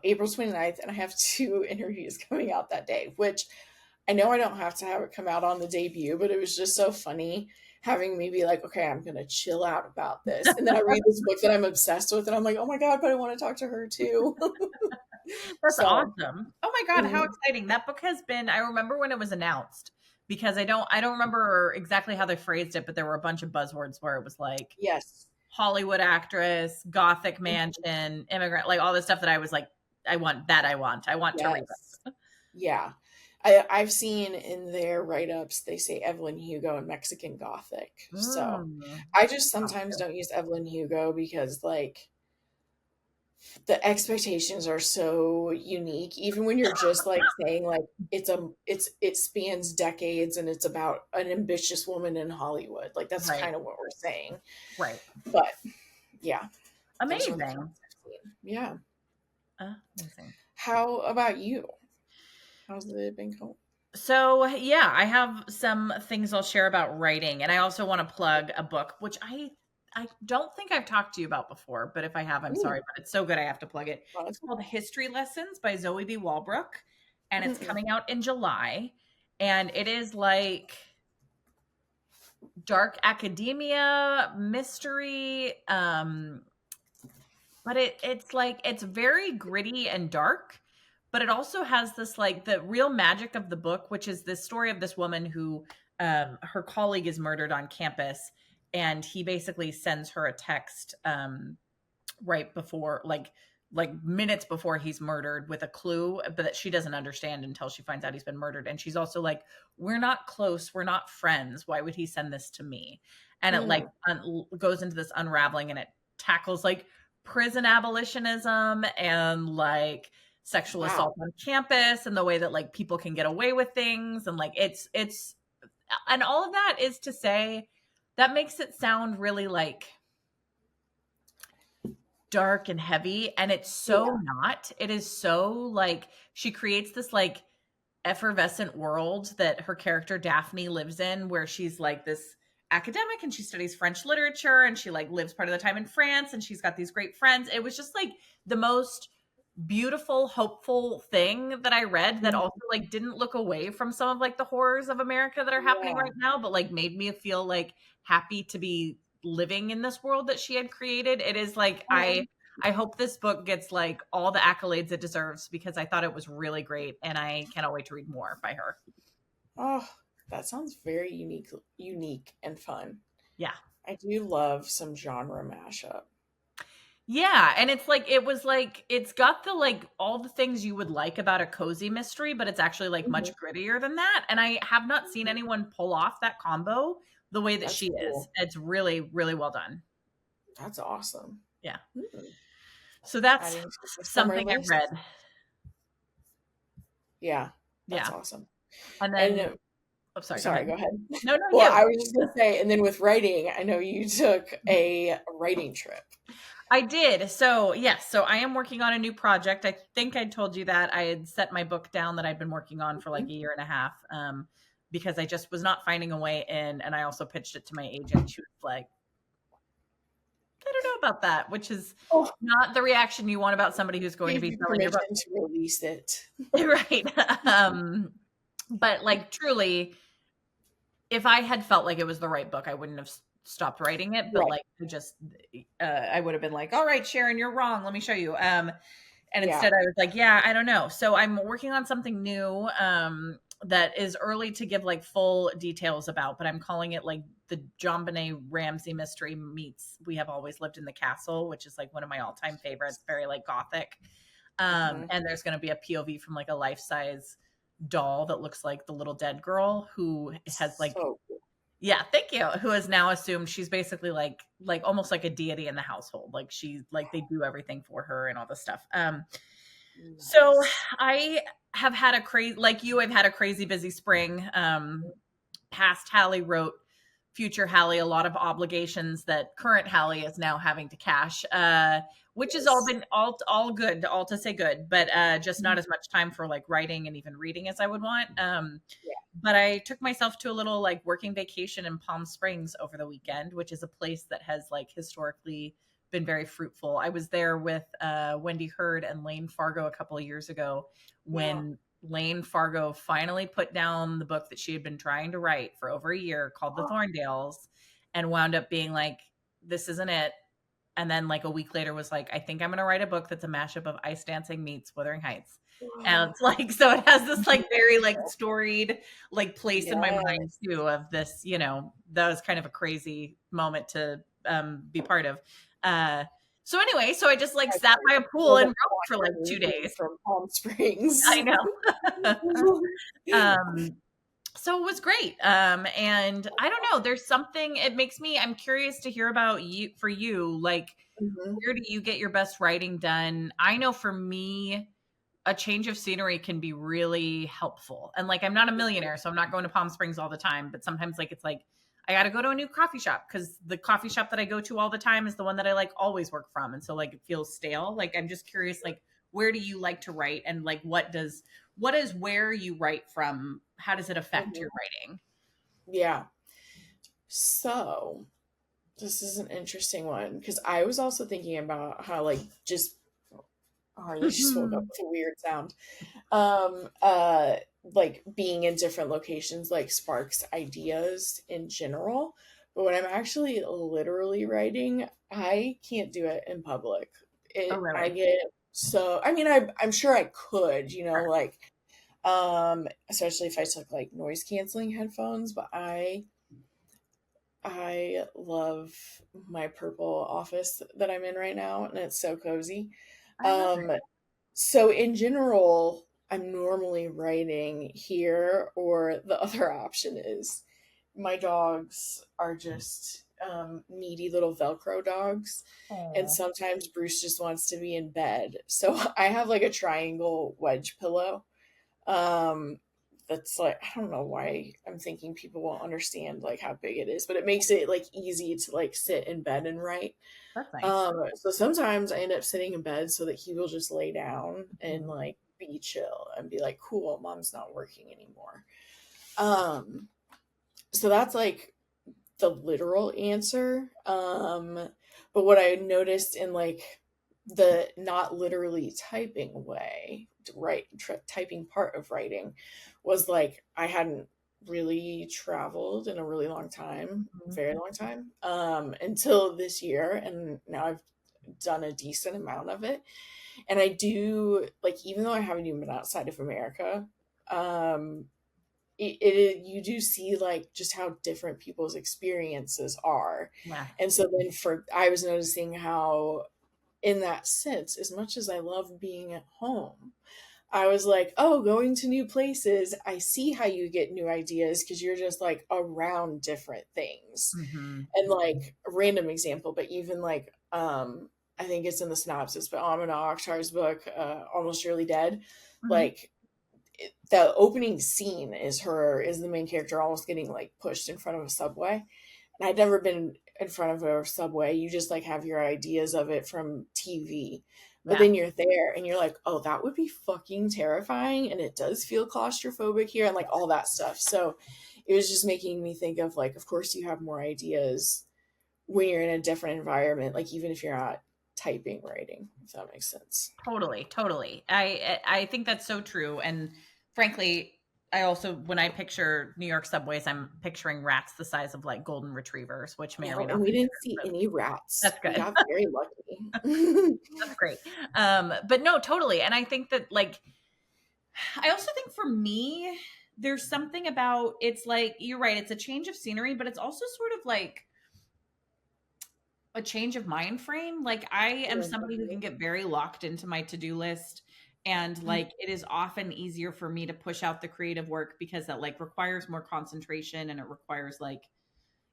April 29th, and I have 2 interviews coming out that day, which I know I don't have to have it come out on the debut, but it was just so funny having me be like, okay, I'm going to chill out about this. And then I read this book that I'm obsessed with, and I'm like, oh my God, but I want to talk to her too. That's So, awesome. Oh my God, how mhm. exciting. That book has been, I remember when it was announced because I don't remember exactly how they phrased it, but there were a bunch of buzzwords where it was like Yes. Hollywood actress, gothic mansion, immigrant, like all this stuff that I was like, I want to read Yes. this. Yeah. I've seen in their write-ups, they say Evelyn Hugo and Mexican Gothic. So Mm. I just sometimes don't use Evelyn Hugo because like the expectations are so unique even when you're just like saying like it spans decades and it's about an ambitious woman in Hollywood, like that's Right, kind of what we're saying. right. But yeah, those are the Amazing. comics I've seen. Yeah. Amazing. How about you? How's it been going? So, yeah, I have some things I'll share about writing, and I also want to plug a book which I don't think I've talked to you about before, but if I have, I'm Ooh, sorry, but it's so good I have to plug it. well, It's called History Lessons by Zoe B. Walbrook, and it's mm-mm. coming out in July, and it is like dark academia mystery, but it's like it's very gritty and dark, but it also has this like the real magic of the book, which is this story of this woman who her colleague is murdered on campus, and he basically sends her a text right before like minutes before he's murdered with a clue, but that she doesn't understand until she finds out he's been murdered. And she's also like, we're not close, we're not friends, why would he send this to me? And it like goes into this unraveling, and it tackles like prison abolitionism and like sexual assault Wow. on campus and the way that like people can get away with things, and like it's and all of that is to say that makes it sound really like dark and heavy, and it's so Yeah. not. It is so like she creates this like effervescent world that her character Daphne lives in, where she's like this academic and she studies French literature and she like lives part of the time in France and she's got these great friends. It was just like the most beautiful, hopeful thing that I read that Mhm. also like didn't look away from some of like the horrors of America that are happening Yeah. right now, but like made me feel like happy to be living in this world that she had created. It is like Oh, I hope this book gets like all the accolades it deserves because I thought it was really great and I cannot wait to read more by her. oh, that sounds very unique and fun. Yeah. I do love some genre mashup. Yeah, and it's like it was like it's got the like all the things you would like about a cozy mystery, but it's actually like much Mhm. grittier than that. And I have not seen anyone pull off that combo the way that That's she is. cool. It's really, really well done. That's awesome. Yeah. Mm. So that's Adding to the summer something I list. read. Yeah, that's Yeah. awesome. And And then Oh, sorry, go Sorry, ahead. go ahead. No, no, Well, you. I was just gonna say, and then with writing, I know you took a writing trip. I did. So, yes. So I am working on a new project. I think I told you that I had set my book down that I'd been working on for like a year and a half, because I just was not finding a way in. And I also pitched it to my agent. She was like, I don't know about that, which is Oh, not the reaction you want about somebody who's going to gave be you selling your book. permission to release it. Right. But like truly, if I had felt like it was the right book, I wouldn't have stopped writing it. But Right. like, I would have been like, all right, Sharon, you're wrong. Let me show you. And instead I was like, yeah, I don't know. So I'm working on something new, that is early to give like full details about, but I'm calling it like the John Benet Ramsey mystery meets We Have Always Lived in the Castle, which is like one of my all-time favorites, very like gothic. And there's going to be a POV from like a life-size doll that looks like the little dead girl who has like, So yeah, thank you, who has now assumed she's basically like almost like a deity in the household. Like she's like, they do everything for her and all this stuff. So nice. I have had a crazy, like you, I've had a crazy busy spring. Past Halley wrote future Halley a lot of obligations that current Halley is now having to cash, which has all been all good, all to say good, but just not as much time for like writing and even reading as I would want. But I took myself to a little like working vacation in Palm Springs over the weekend, which is a place that has like historically been very fruitful. I was there with Wendy Hurd and Lane Fargo a couple of years ago when Lane Fargo finally put down the book that she had been trying to write for over a year called The Thorndales and wound up being like, this isn't it. And then like a week later was like, I think I'm going to write a book that's a mashup of Ice Dancing meets Wuthering Heights. And it's like, so it has this like very like storied like place in my mind too of this, you know, that was kind of a crazy moment to be part of. So anyway, so I just like sat by a pool and wrote for like 2 days. From Palm Springs. I know. So it was great. And I don't know, there's something, it makes me, I'm curious to hear about you, for you, like, where do you get your best writing done? I know for me, a change of scenery can be really helpful. And like, I'm not a millionaire, so I'm not going to Palm Springs all the time, but sometimes like, it's like, I got to go to a new coffee shop because the coffee shop that I go to all the time is the one that I like always work from. And so like, it feels stale. Like, I'm just curious, like, where do you like to write? And like, what is where you write from? How does it affect your writing? Yeah. So this is an interesting one because I was also thinking about how like just Harley just woke up with a weird sound. Like being in different locations like sparks ideas in general. But when I'm actually literally writing, I can't do it in public. Really? I get so I mean I'm sure I could, you know, like especially if I took like noise canceling headphones, but I love my purple office that I'm in right now and it's so cozy. So in general, I'm normally writing here, or the other option is my dogs are just needy little Velcro dogs. And sometimes Bruce just wants to be in bed. So I have like a triangle wedge pillow. That's like, I don't know why I'm thinking people won't understand like how big it is, but it makes it like easy to like sit in bed and write. That's nice. So sometimes I end up sitting in bed so that he will just lay down and like be chill and be like, cool, mom's not working anymore. So that's like the literal answer. But what I noticed in like the not literally typing way, right, typing part of writing was like I hadn't really traveled in a really long time, very long time, until this year, and now I've done a decent amount of it. And I do like, even though I haven't even been outside of America, you do see like just how different people's experiences are. And so then I was noticing how in that sense, as much as I love being at home, I was like, oh, going to new places, I see how you get new ideas because you're just like around different things. And like a random example, but even like I think it's in the synopsis, but Amina Akhtar's book, Almost Surely Dead, like the opening scene is the main character almost getting like pushed in front of a subway. And I'd never been in front of a subway. You just like have your ideas of it from TV. But Yeah. then you're there and you're like, oh, that would be fucking terrifying. And it does feel claustrophobic here and like all that stuff. So it was just making me think of like, of course, you have more ideas when you're in a different environment, like even if you're not typing writing, if that makes sense. Totally. I think that's so true. And frankly, I also, when I picture New York subways, I'm picturing rats the size of like golden retrievers, which may or may No, and not we be didn't true. see So any rats. that's We good. got very lucky. That's great. But no, totally. And I think that like, I also think for me, there's something about, it's like, you're right, it's a change of scenery, but it's also sort of like a change of mind frame. Like I am somebody who can get very locked into my to-do list, and like it is often easier for me to push out the creative work because that like requires more concentration, and it requires like,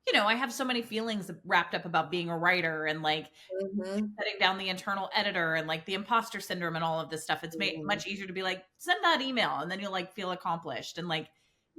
you know, I have so many feelings wrapped up about being a writer and like Mhm. setting down the internal editor and like the imposter syndrome and all of this stuff. It's much easier to be like, send that email, and then you'll like feel accomplished. And like,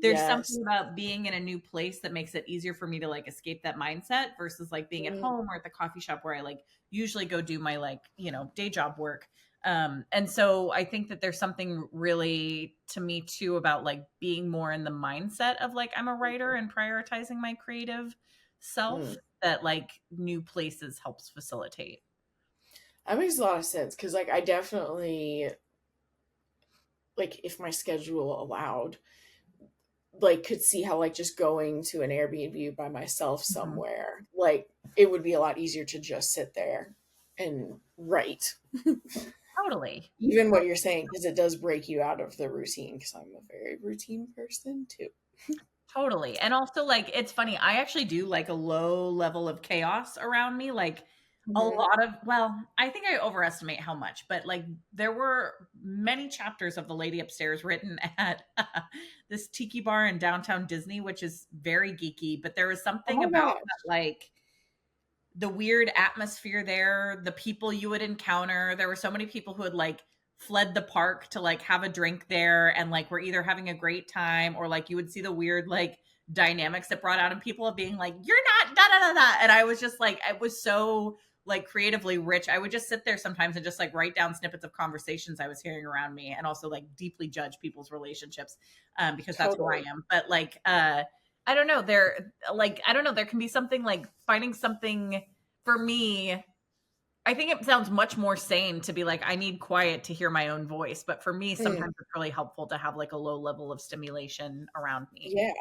there's Yes. something about being in a new place that makes it easier for me to like escape that mindset versus like being at Mm, home or at the coffee shop where I like usually go do my like, you know, day job work. And so I think that there's something really to me too about like being more in the mindset of like, I'm a writer and prioritizing my creative self, mm. that like new places helps facilitate. That makes a lot of sense because, like, I definitely, like, if my schedule allowed, like, could see how, like, just going to an Airbnb by myself Mhm. somewhere, like, it would be a lot easier to just sit there and write. Totally. Even what you're saying, because it does break you out of the routine, because I'm a very routine person too. Totally. And also like it's funny, I actually do like a low level of chaos around me. Like a Mhm. lot of, well, I think I overestimate how much, but like there were many chapters of The Lady Upstairs written at this tiki bar in downtown Disney, which is very geeky, but there was Oh something my about gosh. that like the weird atmosphere there, the people you would encounter. There were so many people who had like fled the park to like have a drink there and like were either having a great time or like you would see the weird like dynamics that brought out in people being like, you're not da da da da. And I was just like, it was so like creatively rich. I would just sit there sometimes and just like write down snippets of conversations I was hearing around me and also like deeply judge people's relationships because that's who I Totally. am. But like I don't know. There, like, I don't know. There can be something like finding something for me. I think it sounds much more sane to be like, I need quiet to hear my own voice. But for me, Mm, sometimes it's really helpful to have like a low level of stimulation around me. yeah,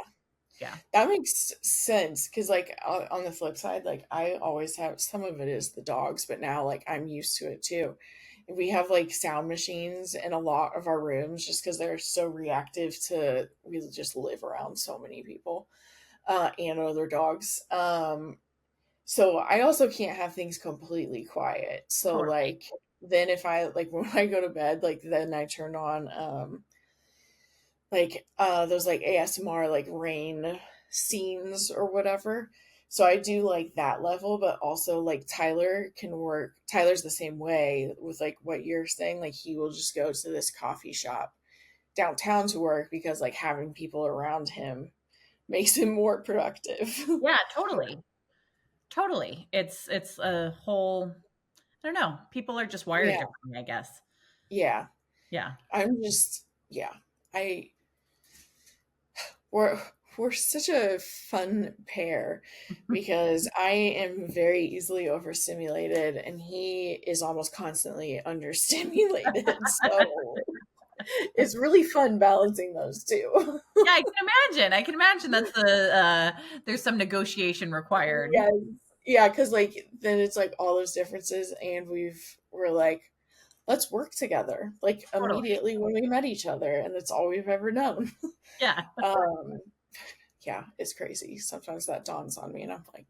Yeah. that makes sense. Because, like, on the flip side, like, I always have some of it is the dogs, but now, like, I'm used to it too. We have like sound machines in a lot of our rooms just because they're so reactive to, we just live around so many people and other dogs. So I also can't have things completely quiet. So Totally. like then if I like when I go to bed, like then I turn on like those like ASMR like rain scenes or whatever. So I do like that level, but also like Tyler can work. Tyler's the same way with like what you're saying. Like he will just go to this coffee shop downtown to work because like having people around him makes him more productive. Yeah, totally. Totally. It's a whole, I don't know. People are just wired Yeah. differently, I guess. Yeah. Yeah. I'm just yeah. I we're we're such a fun pair because I am very easily overstimulated and he is almost constantly understimulated. So it's really fun balancing those two. Yeah, I can imagine. I can imagine that's the there's some negotiation required. Yes. Yeah, because like then it's like all those differences and we're like, let's work together. Like Totally. immediately when we met each other, and that's all we've ever known. Yeah, Um yeah, it's crazy. Sometimes that dawns on me and I'm like,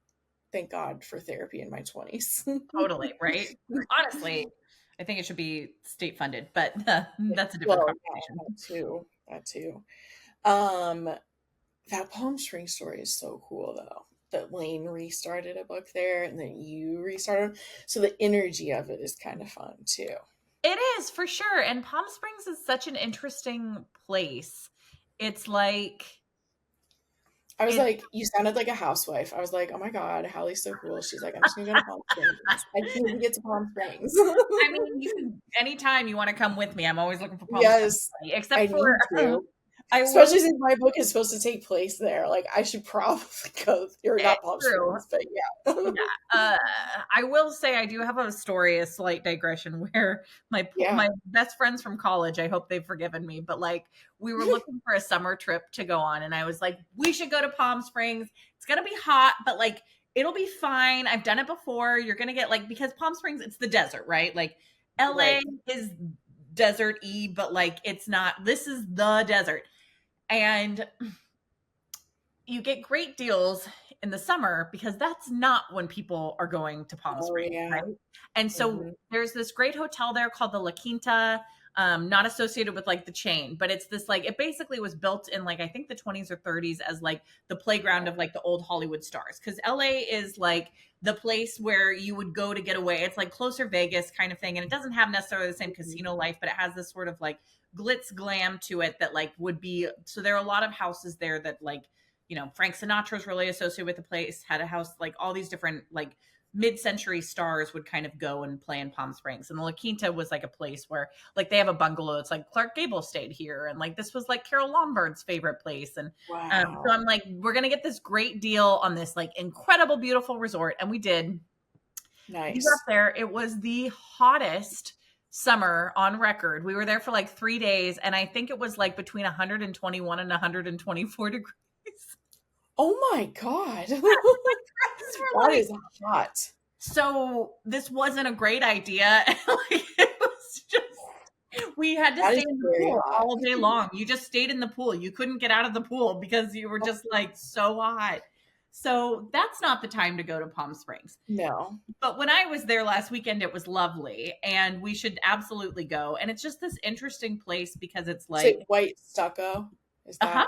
thank God for therapy in my 20s. totally, right? Honestly, I think it should be state funded, but that's a different Well, conversation. yeah, that too. That too. Um, that Palm Springs story is so cool though. That Lane restarted a book there and then you restarted. So the energy of it is kind of fun too. It is for sure. And Palm Springs is such an interesting place. It's like I was it like, you sounded like a housewife. I was like, oh my God, Hallie's so cool. She's like, I'm just gonna go to Palm Springs. I just need to get to Palm Springs. I mean, you can anytime you want to come with me. I'm always looking for Palm Springs Yes, money, I except for need to. I will. Especially since my book is supposed to take place there. Like, I should probably go, or It's not Palm true. Springs, but yeah. Yeah. I will say I do have a story, a slight digression, where Yeah. my best friends from college, I hope they've forgiven me, but like we were looking for a summer trip to go on, and I was like, we should go to Palm Springs. It's gonna be hot, but like it'll be fine. I've done it before. You're gonna get like because Palm Springs, it's the desert, right? Like LA Right. is desert-y, but like it's not. This is the desert. And you get great deals in the summer because that's not when people are going to Palm Oh, Springs, right? yeah. And so Mhm. there's this great hotel there called the La Quinta, not associated with like the chain, but it's this like it basically was built in like I think the 20s or 30s as like the playground of like the old Hollywood stars because LA is like the place where you would go to get away. It's like closer Vegas kind of thing, and it doesn't have necessarily the same casino life, but it has this sort of like glitz glam to it that like would be so there are a lot of houses there that like Frank Sinatra's really associated with the place, had a house, like all these different like mid-century stars would kind of go and play in Palm Springs. And the La Quinta was like a place where like they have a bungalow. It's like Clark Gable stayed here. And like this was like Carol Lombard's favorite place. And so Wow. I'm like, we're going to get this great deal on this like incredible, beautiful resort. And we did. We got Nice. there. It was the hottest summer on record. We were there for like 3 days. And I think it was like between 121 and 124 degrees. Oh my God. We're That like, is hot. so this wasn't a great idea. Like, it was just, we had to That stay is in the very pool hot. all day long. You just stayed in the pool. You couldn't get out of the pool because you were just like so hot. So that's not the time to go to Palm Springs. No. But when I was there last weekend, it was lovely and we should absolutely go. And it's just this interesting place because it's Is it like, white stucco? Is uh-huh.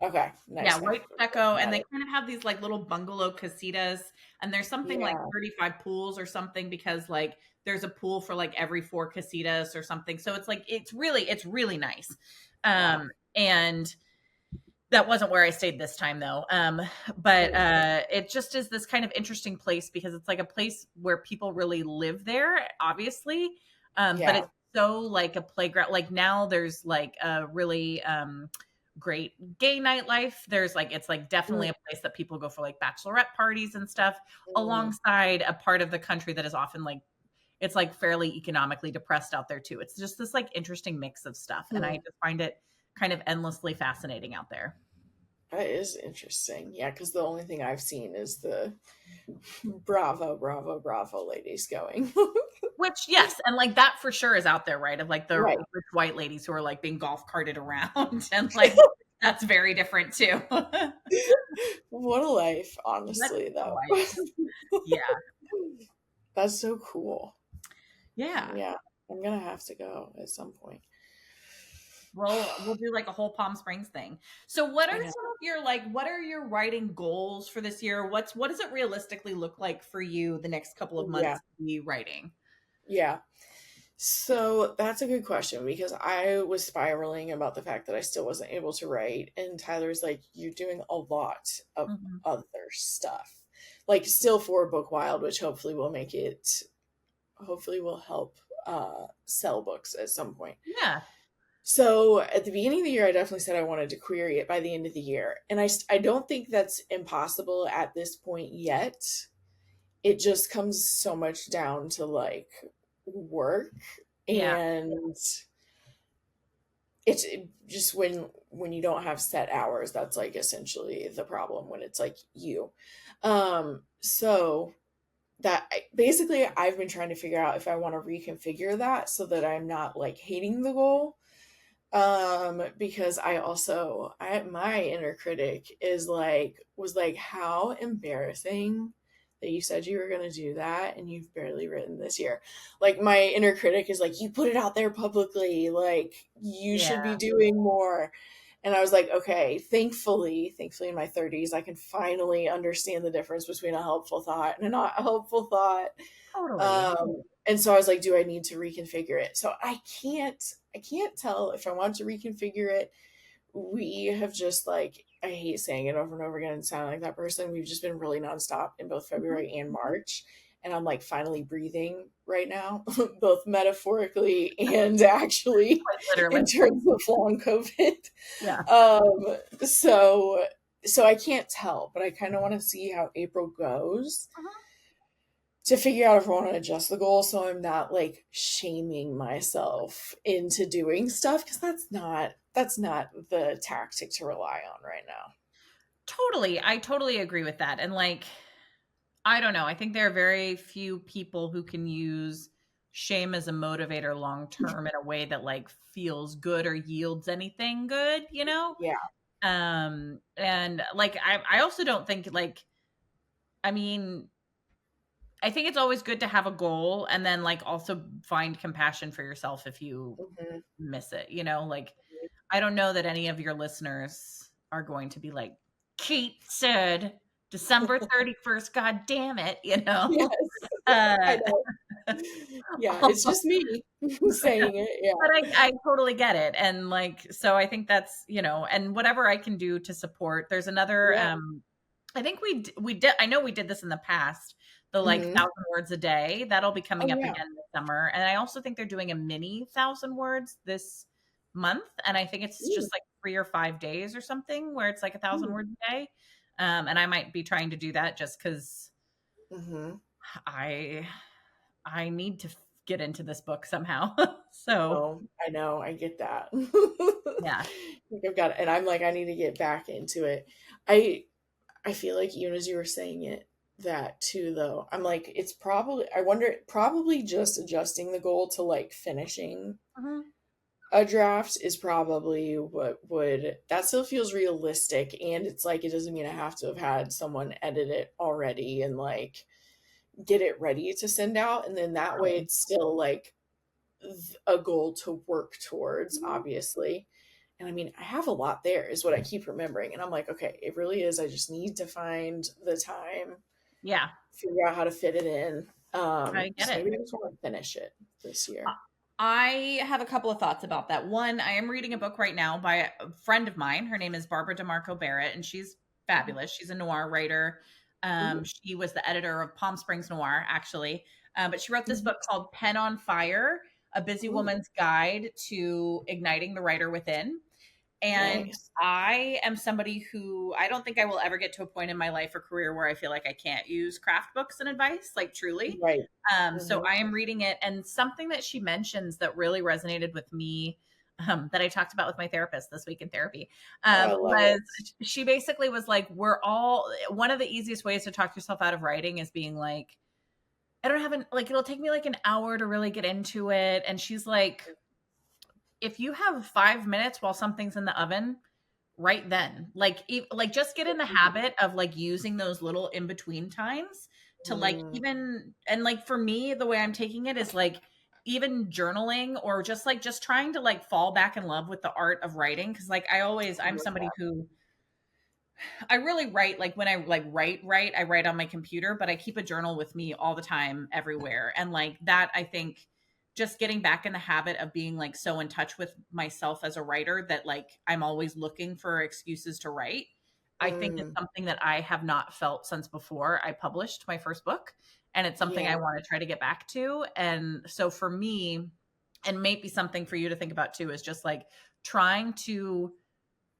that okay? Yeah, Nice. white stucco, and Got they it. kind of have these like little bungalow casitas, and there's something like Yeah. 35 pools or something because like there's a pool for like every 4 casitas or something. So it's like it's really nice. Wow. And that wasn't where I stayed this time though. But it just is this kind of interesting place because it's like a place where people really live there, obviously. But Yeah. it's so like a playground. Like now there's like a really great gay nightlife. There's like it's like Mm, definitely a place that people go for like bachelorette parties and stuff mm, alongside a part of the country that is often like it's like fairly economically depressed out there too. It's just this like interesting mix of stuff and I mm. just find it kind of endlessly fascinating out there. That is interesting. Yeah, because the only thing I've seen is the bravo, bravo, bravo ladies going. Which yes, and like that for sure is out there, right? Of like the Right. rich white ladies who are like being golf carted around and like that's very different too. What a life, That's honestly, the though. life. Yeah. That's so cool. Yeah. Yeah, I'm gonna have to go at some point. We'll do like a whole Palm Springs thing. So what are I know. some of your like what are your writing goals for this year? What does it realistically look like for you the next couple of Yeah, months to be writing? yeah. So that's a good question because I was spiraling about the fact that I still wasn't able to write, and Tyler's like, "You're doing a lot of Mhm. other stuff, like still for Bookwild, which hopefully will make it, hopefully will help sell books at some point." Yeah. So at the beginning of the year, I definitely said I wanted to query it by the end of the year, and I don't think that's impossible at this point yet. It just comes so much down to like work, Yeah. and it's just when you don't have set hours, that's like essentially the problem when it's like you. So that basically I've been trying to figure out if I want to reconfigure that so that I'm not like hating the goal. Because my inner critic is like was like, how embarrassing that you said you were going to do that and you've barely written this year. Like, my inner critic is like, you put it out there publicly, like you should Yeah. be doing more. And I was like, okay, thankfully in my 30s I can finally understand the difference between a helpful thought and a not a helpful thought. Totally. um And so I was like, do I need to reconfigure it? So I can't tell if I want to reconfigure it. We have just like, I hate saying it over and over again and sounding like that person. We've just been really nonstop in both Mhm. February and March. And I'm like finally breathing right now, both metaphorically and actually Quite literally. in terms of long COVID. Yeah. Um, so so I can't tell, but I kind of want to see how April goes Uh-huh. to figure out if I want to adjust the goal so I'm not like shaming myself into doing stuff, because that's not the tactic to rely on right now. Totally. I totally agree with that. And like, I don't know. I think there are very few people who can use shame as a motivator long term in a way that like feels good or yields anything good, you know? Yeah. And like I also don't think like, I mean, I think it's always good to have a goal and then like also find compassion for yourself if you Hmm. miss it, you know? Like I don't know that any of your listeners are going to be like, Kate said December 31st, god damn it, you know? Yes, I Uh, know. Yeah, it's just me saying it. but Yeah. I totally get it. And like, so I think that's, you know, and whatever I can do to support, there's another, Yeah. I think we did, I know we did this in the past, the like Hmm. 1,000 words a day, that'll be Oh coming up yeah. again this summer. And I also think they're doing a mini 1,000 words this month. And I think it's Ooh. just like 3 or 5 days or something where it's like 1,000 Ooh. words a day. And I might be trying to do that just because Hmm. I I need to get into this book somehow. So Oh, I know. I get that. yeah. Like I've got, and I'm like, I need to get back into it. I I feel like even as you were saying it, that too, though, I'm like, it's probably, I wonder, probably just adjusting the goal to like finishing Mhm. a draft is probably what would, that still feels realistic. And it's like, it doesn't mean I have to have had someone edit it already and like get it ready to send out. And then that way Totally. it's still like a goal to work towards, Mhm. obviously. And I mean, I have a lot there, is what I keep remembering. And I'm like, okay, it really is. I just need to find the time, Yeah, figure out how to fit it in. I get So it. maybe I just want to finish it this I year. I have a couple of thoughts about that. One, I am reading a book right now by a friend of mine. Her name is Barbara DeMarco Barrett, and she's fabulous. She's a noir writer. Ooh. She was the editor of Palm Springs Noir, actually. But she wrote this Mhm. book called Pen on Fire, A Busy Ooh, Woman's Guide to Igniting the Writer Within. And nice. I am somebody who I don't think I will ever get to a point in my life or career where I feel like I can't use craft books and advice, like truly. Right. So Hmm. I am reading it, and something that she mentions that really resonated with me, that I talked about with my therapist this week in therapy, Oh, I love was it. she basically was like, "We're all one of the easiest ways to talk yourself out of writing is being like, I don't have an like it'll take me like an hour to really get into it," and she's like, "If you have 5 minutes while something's in the oven." Right then, like just get in the habit of like using those little in between times to like Mm, even and like for me the way I'm taking it is like even journaling or just like just trying to like fall back in love with the art of writing because like I'm love somebody that. who I really write like when I like write I write on my computer but I keep a journal with me all the time everywhere and like that I think just getting back in the habit of being like so in touch with myself as a writer that like I'm always looking for excuses to write. I think it's Mm, something that I have not felt since before I published my first book and it's something yeah. I want to try to get back to. And so for me, and maybe something for you to think about too is just like trying to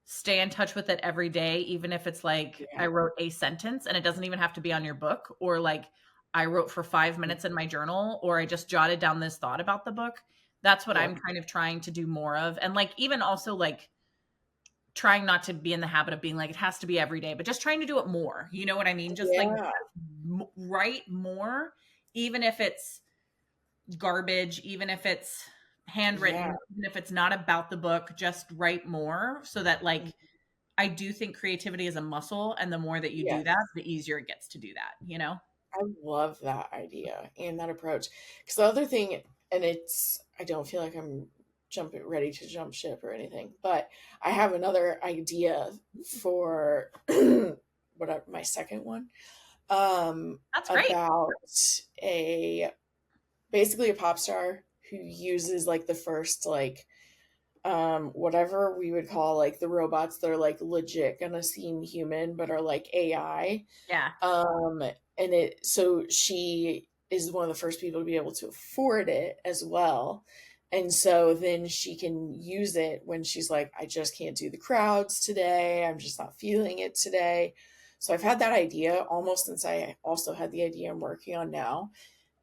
stay in touch with it every day, even if it's like Yeah. I wrote a sentence and it doesn't even have to be on your book, or like I wrote for 5 minutes in my journal, or I just jotted down this thought about the book. That's what Yeah. I'm kind of trying to do more of. And like, even also like trying not to be in the habit of being like, it has to be every day, but just trying to do it more. You know what I mean? Just like Yeah. write more, even if it's garbage, even if it's Yeah. handwritten, even if it's not about the book, just write more so that like I do think creativity is a muscle, and the more that you do that, Yes. the easier it gets to do that, you know? I love that idea and that approach. Because the other thing, and it's, I don't feel like I'm jumping ready to jump ship or anything, but I have another idea for whatever my second one, That's great. about a basically a pop star who uses like the first like whatever we would call like the robots that are like legit gonna seem human but are like AI. Yeah. Um and it so she is one of the first people to be able to afford it as well. And so then she can use it when she's like, I just can't do the crowds today. I'm just not feeling it today. So I've had that idea almost since I also had the idea I'm working on now.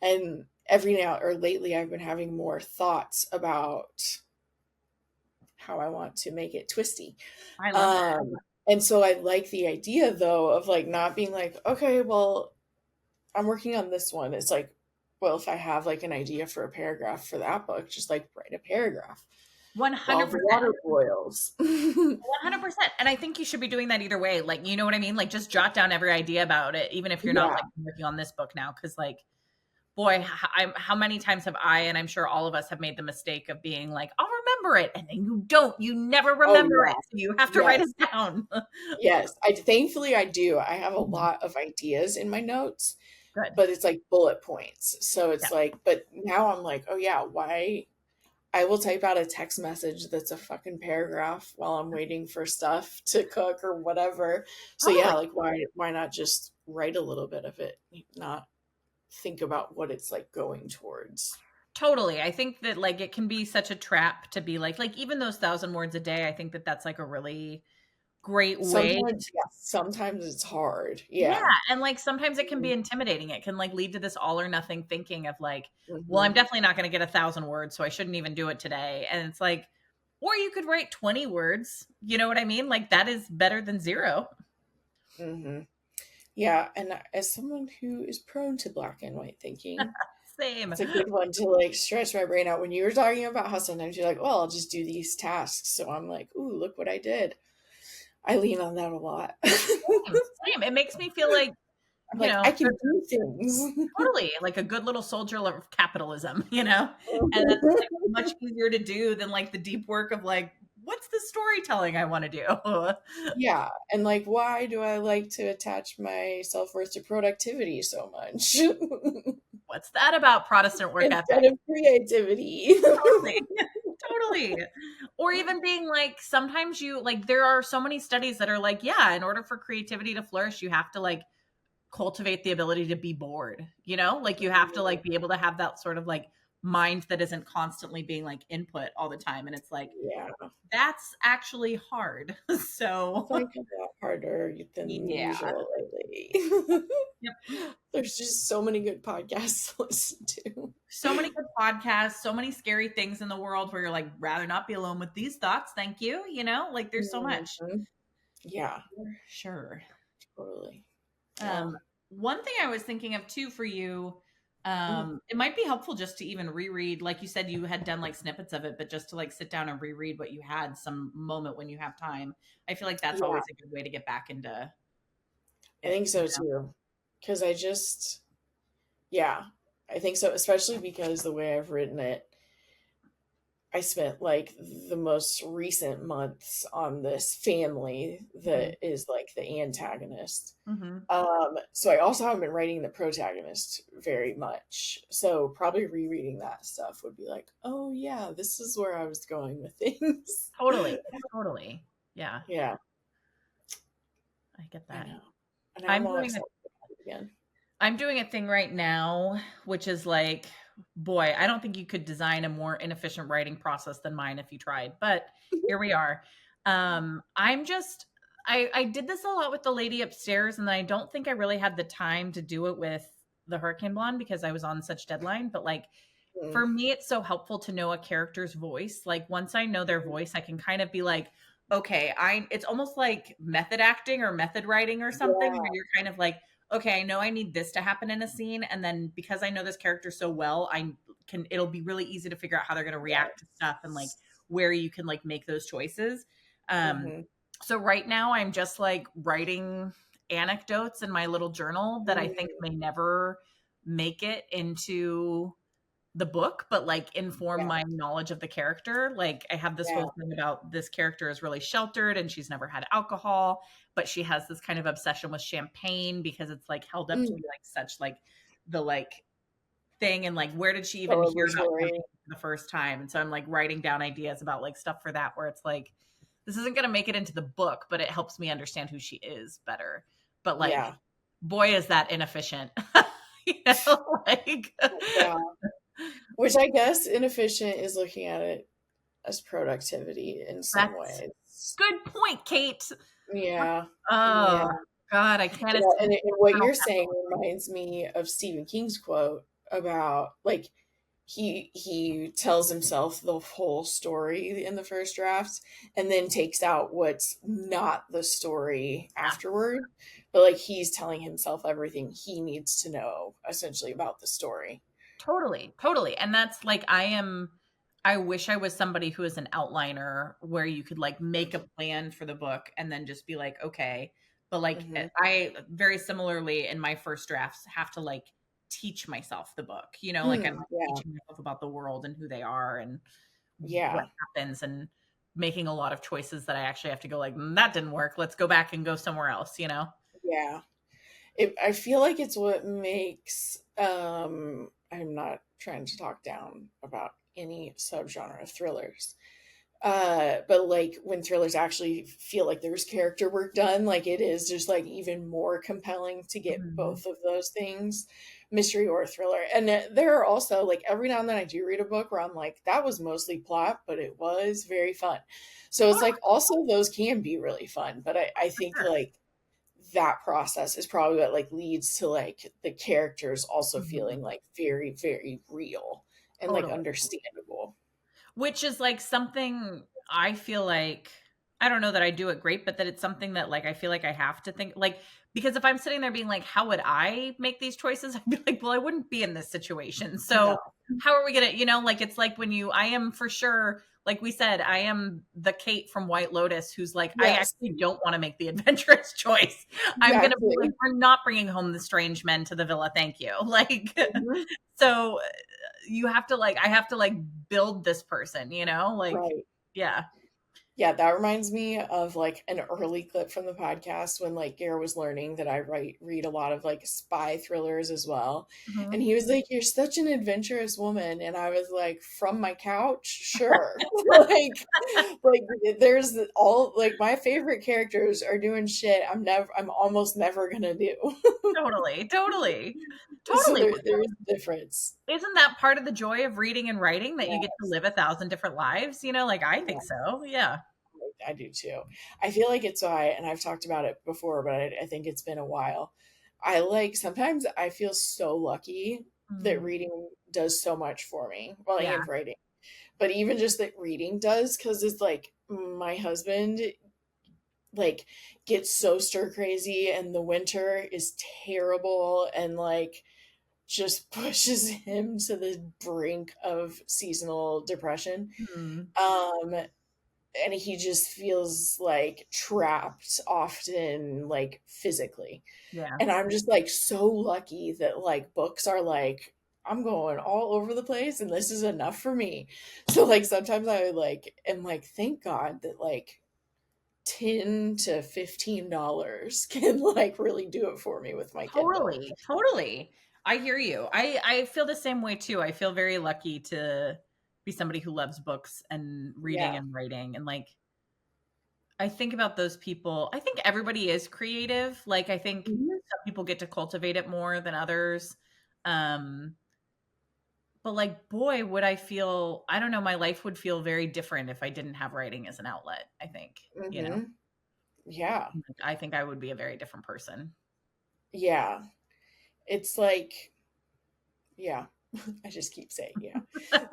And every now or lately, I've been having more thoughts about how I want to make it twisty. I love that. And so I like the idea though of like not being like, okay, well, I'm working on this one. It's like, well, if I have like an idea for a paragraph for that book, just like write a paragraph while the 100%. water boils. 100%. And I think you should be doing that either way. Like, you know what I mean? Like, just jot down every idea about it, even if you're not Yeah. like working on this book now. Cause like, boy, how many times have I, and I'm sure all of us have made the mistake of being like, I'll remember it. And then you don't, you never Oh, remember yeah. it. So you have to write it down. Yes. Thankfully I do. I have a lot of ideas in my notes, Good. but it's like bullet points. So it's Yeah. like, but now I'm like, oh yeah, why? I will type out a text message that's a fucking paragraph while I'm waiting for stuff to cook or whatever. So yeah, Totally. like why not just write a little bit of it, not think about what it's like going towards. Totally. I think that like it can be such a trap to be like even those 1,000 words a day, I think that that's like a really great way. Sometimes, yeah, sometimes it's hard. Yeah, Yeah. and, like, sometimes it can be intimidating. It can, like, lead to this all or nothing thinking of, like, "Well, I'm Hmm. definitely not gonna get 1,000 words, so I shouldn't even do it today," and it's like or you could write 20 words, you know what I mean? Like, that is better than 0. Hmm. Yeah, and as someone who is prone to black and white thinking, Same. it's a good one to like stretch my brain out. When you were talking about how sometimes you're like, well, I'll just do these tasks. So I'm like, ooh, look what I did. I lean on that a lot. Same, same. It makes me feel like, I'm you like, know, I can do things. totally, like a good little soldier of capitalism, you know? And that's, like, much easier to do than, like, the deep work of, like, "What's the storytelling I wanna do?" Yeah. And like, why do I like to attach my self worth to productivity so much What's that about Protestant work ethic? instead of creativity? Totally. Totally. Or even being like, sometimes you like, there are so many studies that are like, yeah, in order for creativity to flourish, you have to like cultivate the ability to be bored, you know? Like you have to like be able to have that sort of like mind that isn't constantly being like input all the time. And it's like, Yeah. that's actually hard. So It's like a lot harder than yeah. usual lately. Yep. There's just so many good podcasts to listen to. So many good podcasts, so many scary things in the world where you're like, rather not be alone with these thoughts. Thank you. You know, like there's so much. Mhm. Yeah, For sure. totally. Um, Well, one thing I was thinking of too for you, mm, it might be helpful just to even reread, like you said, you had done like snippets of it, but just to like sit down and reread what you had some moment when you have time. I feel like that's yeah, always a good way to get back into I it, think you so know? too. Because yeah, I think so, especially because the way I've written it, I spent like the most recent months on this family Mhm. that is like the antagonist. Mhm. So I also haven't been writing the protagonist very much. So probably rereading that stuff would be like, oh yeah, this is where I was going with things. Totally. Totally. Yeah, Yeah, I get I that. know. And now I'm I'm all doing excited about it again. I'm doing a thing right now, which is like, boy, I don't think you could design a more inefficient writing process than mine if you tried, but here we are. I'm just, I did this a lot with the lady upstairs, and I don't think I really had the time to do it with the Hurricane Blonde because I was on such deadline. But like, Mm, for me, it's so helpful to know a character's voice. Like, once I know their voice, I can kind of be like, okay, it's almost like method acting or method writing or something where yeah. you're kind of like, okay, I know I need this to happen in a scene. And then because I know this character so well, it'll be really easy to figure out how they're going to react to stuff and like Yes. where you can like make those choices. Um, Hmm. so right now I'm just like writing anecdotes in my little journal that I think may never make it into the book, but like inform Yeah. my knowledge of the character. Like I have this Yeah. whole thing about this character is really sheltered and she's never had alcohol, but she has this kind of obsession with champagne because it's like held up to Mm, be like such like the like thing, and like where did she even hear about him celebratory. the first time? And so I'm like writing down ideas about like stuff for that, where it's like this isn't going to make it into the book, but it helps me understand who she is better. But like, Yeah. boy, is that inefficient. You know, like Yeah. Which I guess inefficient is looking at it as productivity in some that's ways. good point, Kate. Yeah. Yeah. Oh God, I can't Yeah, escape and what eternal you're saying reminds me of Stephen King's quote about like he tells himself the whole story in the first draft and then takes out what's not the story yeah, afterward. But like he's telling himself everything he needs to know essentially about the story. totally, totally. And that's like I wish I was somebody who is an outliner where you could like make a plan for the book and then just be like, okay. But like Hmm. I very similarly in my first drafts have to like teach myself the book, you know, like I'm like Yeah. teaching myself about the world and who they are and what Yeah. happens, and making a lot of choices that I actually have to go like, that didn't work. Let's go back and go somewhere else, you know? Yeah. I feel like it's what makes I'm not trying to talk down about any subgenre of thrillers. But like when thrillers actually feel like there's character work done, like it is just like even more compelling to get Mhm. both of those things, mystery or thriller. And there are also like every now and then I do read a book where I'm like, that was mostly plot, but it was very fun. So it's like Totally, also those can be really fun, but I for think sure. like that process is probably what like leads to like the characters also Mhm. feeling like very, very real and like Totally. understandable. Which is like something I feel like I don't know that I do it great, but that it's something that like I feel like I have to think like, because if I'm sitting there being like, how would I make these choices? I'd be like, well, I wouldn't be in this situation. No. So how are we gonna, you know, like it's like when you I am for sure, like we said, I am the Kate from White Lotus who's like, I Yes. actually don't want to make the adventurous choice. I'm gonna be like, Exactly. we're not bringing home the strange men to the villa, thank you. Like Mhm. so you have to like I have to like build this person, you know? Like Right. yeah. Yeah, that reminds me of like an early clip from the podcast when like Gare was learning that I read a lot of like spy thrillers as well. And Mhm. he was like, "You're such an adventurous woman." And I was like, "From my couch? Sure." like there's all like my favorite characters are doing shit I'm almost never gonna do. Totally, totally. So Totally. there is a difference. Isn't that part of the joy of reading and writing, that you get to Yes. live 1,000 different lives, you know? Like, I think Yeah. so, yeah. I do too. I feel like it's why, and I've talked about it before, but I think it's been a while. I like sometimes I feel so lucky that Mhm. reading does so much for me, well, Yeah, and writing, but even just that reading does, because it's like my husband like gets so stir crazy, and the winter is terrible, and like just pushes him to the brink of seasonal depression. mhm. Um, and he just feels like trapped often like physically, Yeah, and I'm just like so lucky that like books are like I'm going all over the place and this is enough for me. So like sometimes I like am like thank god that like $10 to $15 can like really do it for me with my Kindle. totally, totally. I hear you. I feel the same way too. I feel very lucky to be somebody who loves books and reading Yeah. and writing, and, like, I think about those people. I think everybody is creative. Like, I think Mhm. some people get to cultivate it more than others. Um, but like, boy, would I feel, I don't know, my life would feel very different if I didn't have writing as an outlet, I think, you know? Mhm. Yeah. Like, I think I would be a very different person. Yeah. It's like yeah. I just keep saying yeah.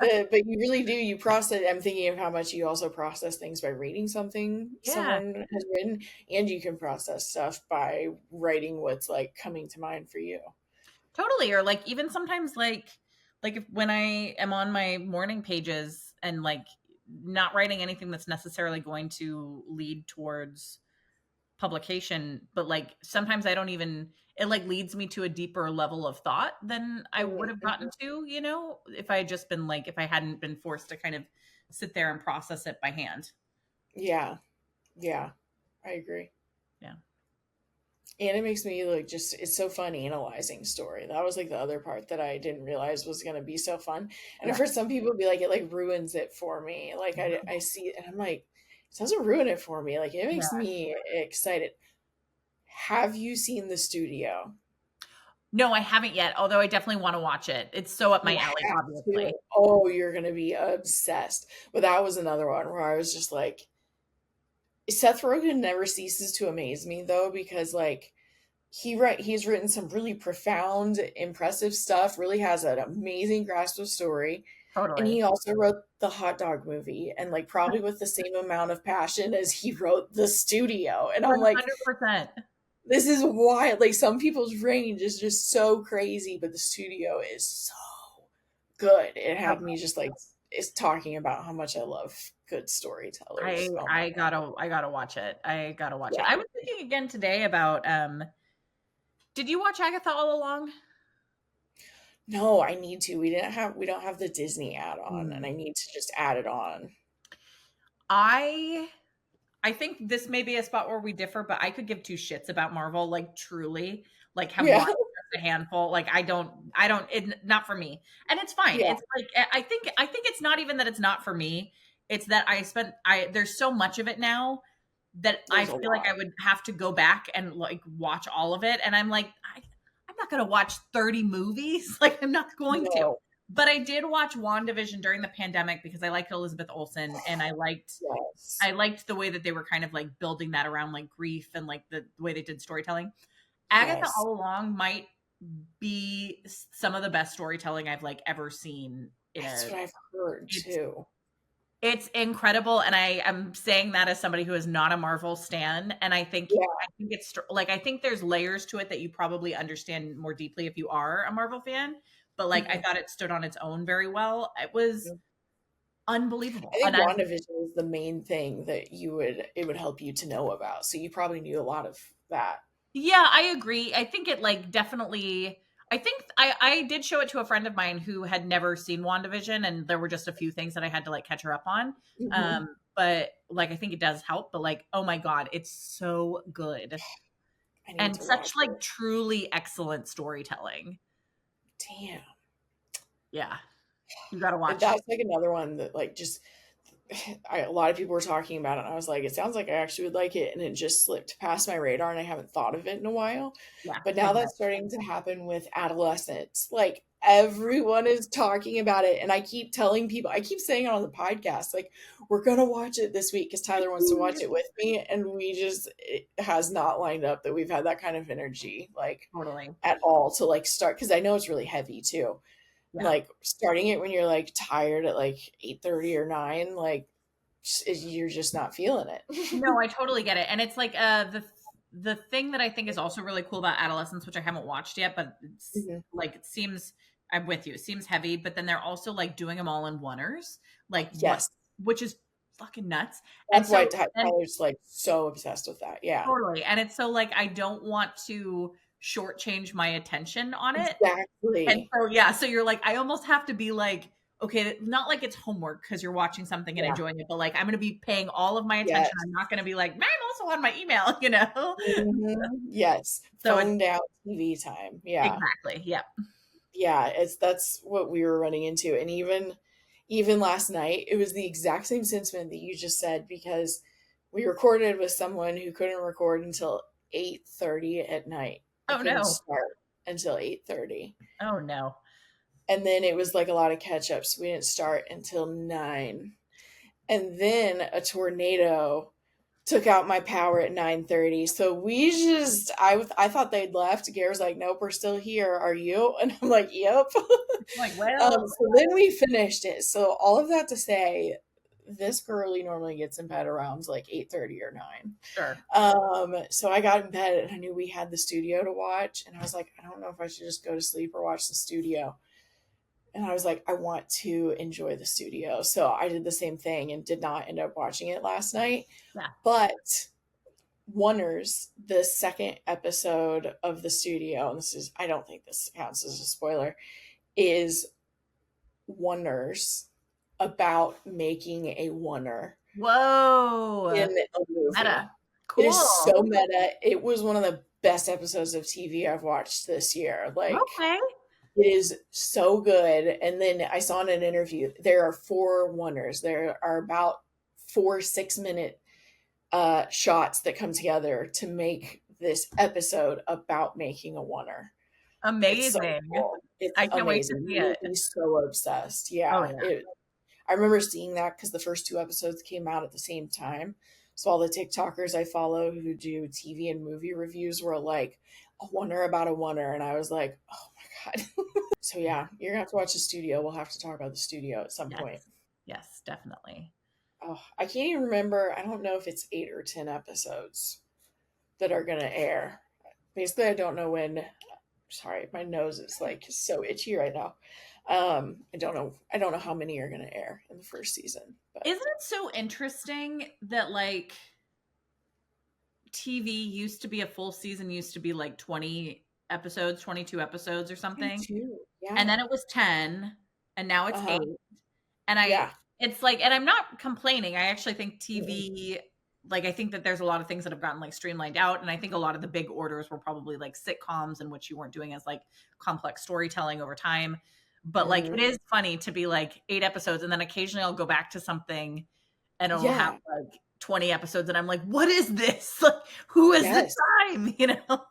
But you really do, you process I'm thinking of how much you also process things by reading something Yeah, someone has written, and you can process stuff by writing what's, like, coming to mind for you. totally. Or like even sometimes like if when I am on my morning pages and like not writing anything that's necessarily going to lead towards publication, but like sometimes I don't even, it like leads me to a deeper level of thought than I would Mm, have gotten mhm. to, you know, if I had just been like, if I hadn't been forced to kind of sit there and process it by hand. Yeah, yeah, I agree. Yeah. And it makes me like just it's so fun analyzing story. That was like the other part that I didn't realize was gonna be so fun. And I've Yeah. heard some people be like, it like ruins it for me. Like I see it and I'm like, it doesn't ruin it for me. Like it Yeah. makes me excited. Have you seen the studio? No, I haven't yet, although I definitely want to watch it. It's so up my You alley, have to. obviously. Oh, you're gonna be obsessed. But that was another one where I was just like, Seth Rogen never ceases to amaze me though, because like he's written some really profound, impressive stuff, really has an amazing grasp of story. And Totally. he also wrote the hot dog movie and like probably with the same amount of passion as he wrote the studio. And I'm like, 100%. this is wild. Like some people's range is just so crazy, but the studio is so good. It Yep. had me just like is talking about how much I love good I storytellers. Oh my I gotta watch it. I gotta watch it. yeah. I was thinking again today about did you watch Agatha All Along? No, I need to. We don't have the Disney add-on and Hmm. I need to just add it on. I I think this may be a spot where we differ, but I could give two shits about Marvel, like truly, like have Yeah. watched just a handful. Like it, not for me, and it's fine. Yeah. It's like I think it's not even that it's not for me. It's that there's so much of it now that I There's a feel like lot. I would have to go back and like watch all of it, and I'm like I'm not gonna watch 30 movies. Like I'm not going to. No. But I did watch WandaVision during the pandemic because I liked Elizabeth Olsen and Yes. I liked the way that they were kind of like building that around like grief and like the way they did storytelling. Agatha Yes. All Along might be some of the best storytelling I've like ever seen in That's a what I've heard it's too. it's incredible and I am saying that as somebody who is not a Marvel stan and Yeah. I think it's like I think there's layers to it that you probably understand more deeply if you are a Marvel fan, but like I Mhm. thought it stood on its own very well. It was I unbelievable. think And I WandaVision is the main thing that it would help you to know about. So you probably knew a lot of that. Yeah, I agree. I think it like definitely I think I did show it to a friend of mine who had never seen WandaVision and there were just a few things that I had to like catch her up on. Mhm. But like I think it does help, but like oh my god, it's so good. I need And to such watch like it. truly excellent storytelling. Damn. Yeah. You got to watch. That's like another one that like just a lot of people were talking about it and I was like, it sounds like I actually would like it and it just slipped past my radar and I haven't thought of it in a while. Yeah, But now that's exactly. starting to happen with adolescents. Like everyone is talking about it and I keep telling people, I keep saying it on the podcast, like we're going to watch it this week cuz Tyler wants to watch it with me and it has not lined up that we've had that kind of energy like Totally. at all to like start cuz I know it's really heavy too. Yeah. Like starting it when you're like tired at like 8:30 or 9 like you're just not feeling it. No, I totally get it. And it's like the thing that I think is also really cool about adolescence, which I haven't watched yet, but it's Mhm. like it seems I'm with you. It seems heavy, but then they're also like doing them all in oneers, like what Yes. which is fucking nuts. And That's why so and Tyler's like so obsessed with that. Yeah. totally. And it's so like I don't want to shortchange my attention on it. And Exactly. so yeah, so you're like I almost have to be like okay, not like it's homework because you're watching something and Yeah. enjoying it, but like I'm going to be paying all of my attention. Yes. I'm not going to be like, I'm also on my email, you know? Mhm. Yes. So it's Phone down TV time. Yeah. exactly. Yeah. Yeah, that's what we were running into. And even last night, it was the exact same sentiment that you just said because we recorded with someone who couldn't record until 8:30 at night. It Oh couldn't no. start until 8:30. Oh no. And then it was like a lot of catch ups. We didn't start until 9. And then a tornado took out my power at 9:30. So we just I thought they'd left. Gare's like, "Nope, we're still here. Are you?" And I'm like, "Yep." Like, well, So then we finished it. So all of that to say, this girly normally gets in bed around like 8:30 or 9. sure. So I got in bed and I knew we had the studio to watch, and I was like, I don't know if I should just go to sleep or watch the studio. And I was like, I want to enjoy the studio. So I did the same thing and did not end up watching it last night. Yeah. But Wonders, the second episode of the studio, and I don't think this counts as a spoiler, is Wonders about making a Wonder Whoa. in a movie. Meta. It Cool. is so meta. It was one of the best episodes of TV I've watched this year. Like, Okay. it is so good. And then I saw in an interview, there are 4 wonders. There are about 4 6-minute shots that come together to make this episode about making a wonder. It's so Amazing. cool. It's I can't wait to amazing. see You it. make me so obsessed. Oh Yeah. yeah. I remember seeing that because the first 2 episodes came out at the same time. So all the TikTokers I follow who do TV and movie reviews were like, a wonder about a wonder. And I was like, oh my God. So yeah, you're gonna have to watch the studio. We'll have to talk about the studio at some point. Yes. Yes, definitely. Oh, I can't even remember. I don't know if it's 8 or 10 episodes that are gonna air. Basically, I don't know when. Sorry, my nose is like so itchy right now. I don't know. I don't know how many are gonna air in the first season. But Isn't it so interesting that like TV used to be a full season used to be like 20 episodes, 22 episodes or me something. too. And Yeah. then it was 10 and now it's Uh-huh. 8. And Yeah. it's like, and I'm not complaining. I actually think Mhm. TV, like, I think that there's a lot of things that have gotten like streamlined out. And I think a lot of the big orders were probably like sitcoms in which you weren't doing as like complex storytelling over time. But like, it Mhm. is funny to be like 8 episodes and then occasionally I'll go back to something and it'll have Yeah. like 20 episodes and I'm like, what is this? Like, who is the Yes. time? You know?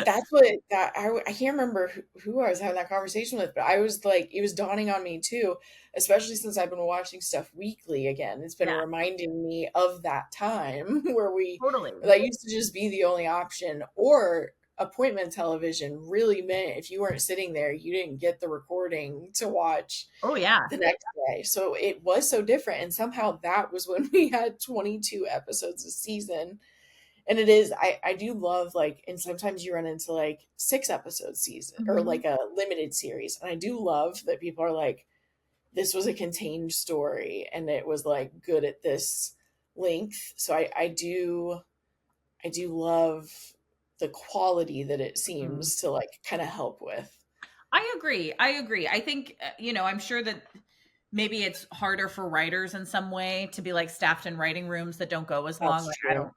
That's what that I can't remember who I was having that conversation with, but I was like, it was dawning on me too, especially since I've been watching stuff weekly again. It's been Yeah, reminding me of that time where totally. that used to just be the only option, or appointment television really meant if you weren't sitting there, you didn't get the recording to watch Oh, yeah. the next day. So it was so different. And somehow that was when we had 22 episodes a season. And it is, I do love, like, and sometimes you run into like 6 episode season or Mhm. like a limited series. And I do love that people are like, this was a contained story and it was like good at this length. So I do love the quality that it Mhm. seems to like kind of help with. I agree. I agree. I think, I'm sure that maybe it's harder for writers in some way to be like staffed in writing rooms that don't go as long. That's Like, I true. don't,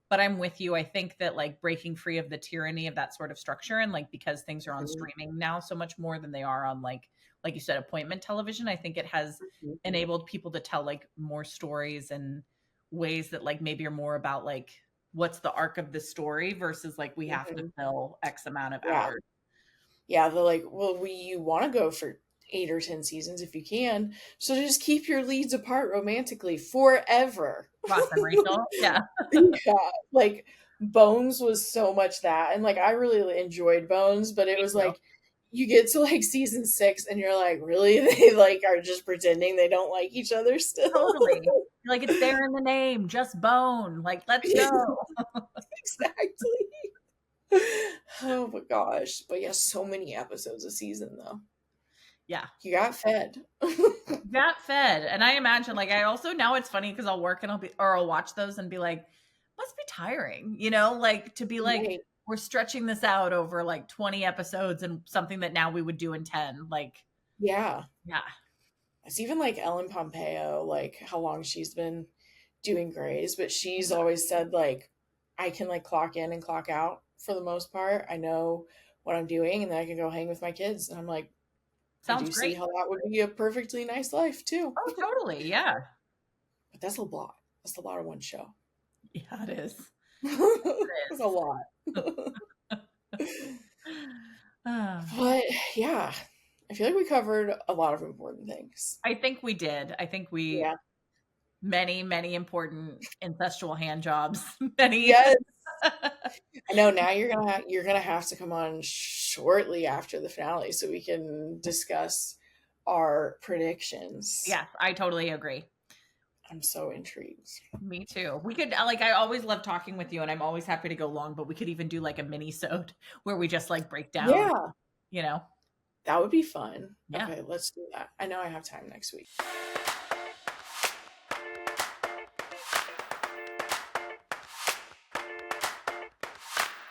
but I'm with you. I think that like breaking free of the tyranny of that sort of structure and like because things are on Mhm. streaming now so much more than they are on like you said, appointment television, I think it has Mhm. enabled people to tell like more stories and ways that like maybe are more about like what's the arc of the story versus like we have to Mhm. fill X amount of Yeah. hours. Yeah, they're like, well, you want to go for 8 or 10 seasons if you can, so just keep your leads apart romantically forever. Ross and Rachel. Yeah. Yeah, like Bones was so much that, and like I really enjoyed Bones, but it Me was too. like you get to like season 6, and you're like, really? They like are just pretending they don't like each other still. Totally. Like it's there in the name, just bone. Like, let's go. Exactly. Oh my gosh, but yeah, so many episodes a season though. Yeah. You got fed. Got fed. And I imagine like I also now it's funny because I'll work and I'll watch those and be like, must be tiring, like to be like, Right. we're stretching this out over like 20 episodes and something that now we would do in 10. Like, Yeah. yeah. It's even like Ellen Pompeo, like how long she's been doing Grays, but she's always said like I can like clock in and clock out for the most part. I know what I'm doing and then I can go hang with my kids. And I'm like, I Sounds do see great. how that would be a perfectly nice life too. Oh, totally. Yeah. But that's a lot. That's a lot of one show. Yeah, it is. That's a lot. Ah, But yeah, I feel like we covered a lot of important things. I think we did. I think we Yeah. many, many important incestual hand jobs. Many. Yes. I know now you're gonna have to come on shortly after the finale so we can discuss our predictions. Yeah, I totally agree. I'm so intrigued. Me too. We could like I always love talking with you and I'm always happy to go long, but we could even do like a mini-sode where we just like break down, Yeah, you know. that would be fun. Yeah. Okay, let's do that. I know I have time next week.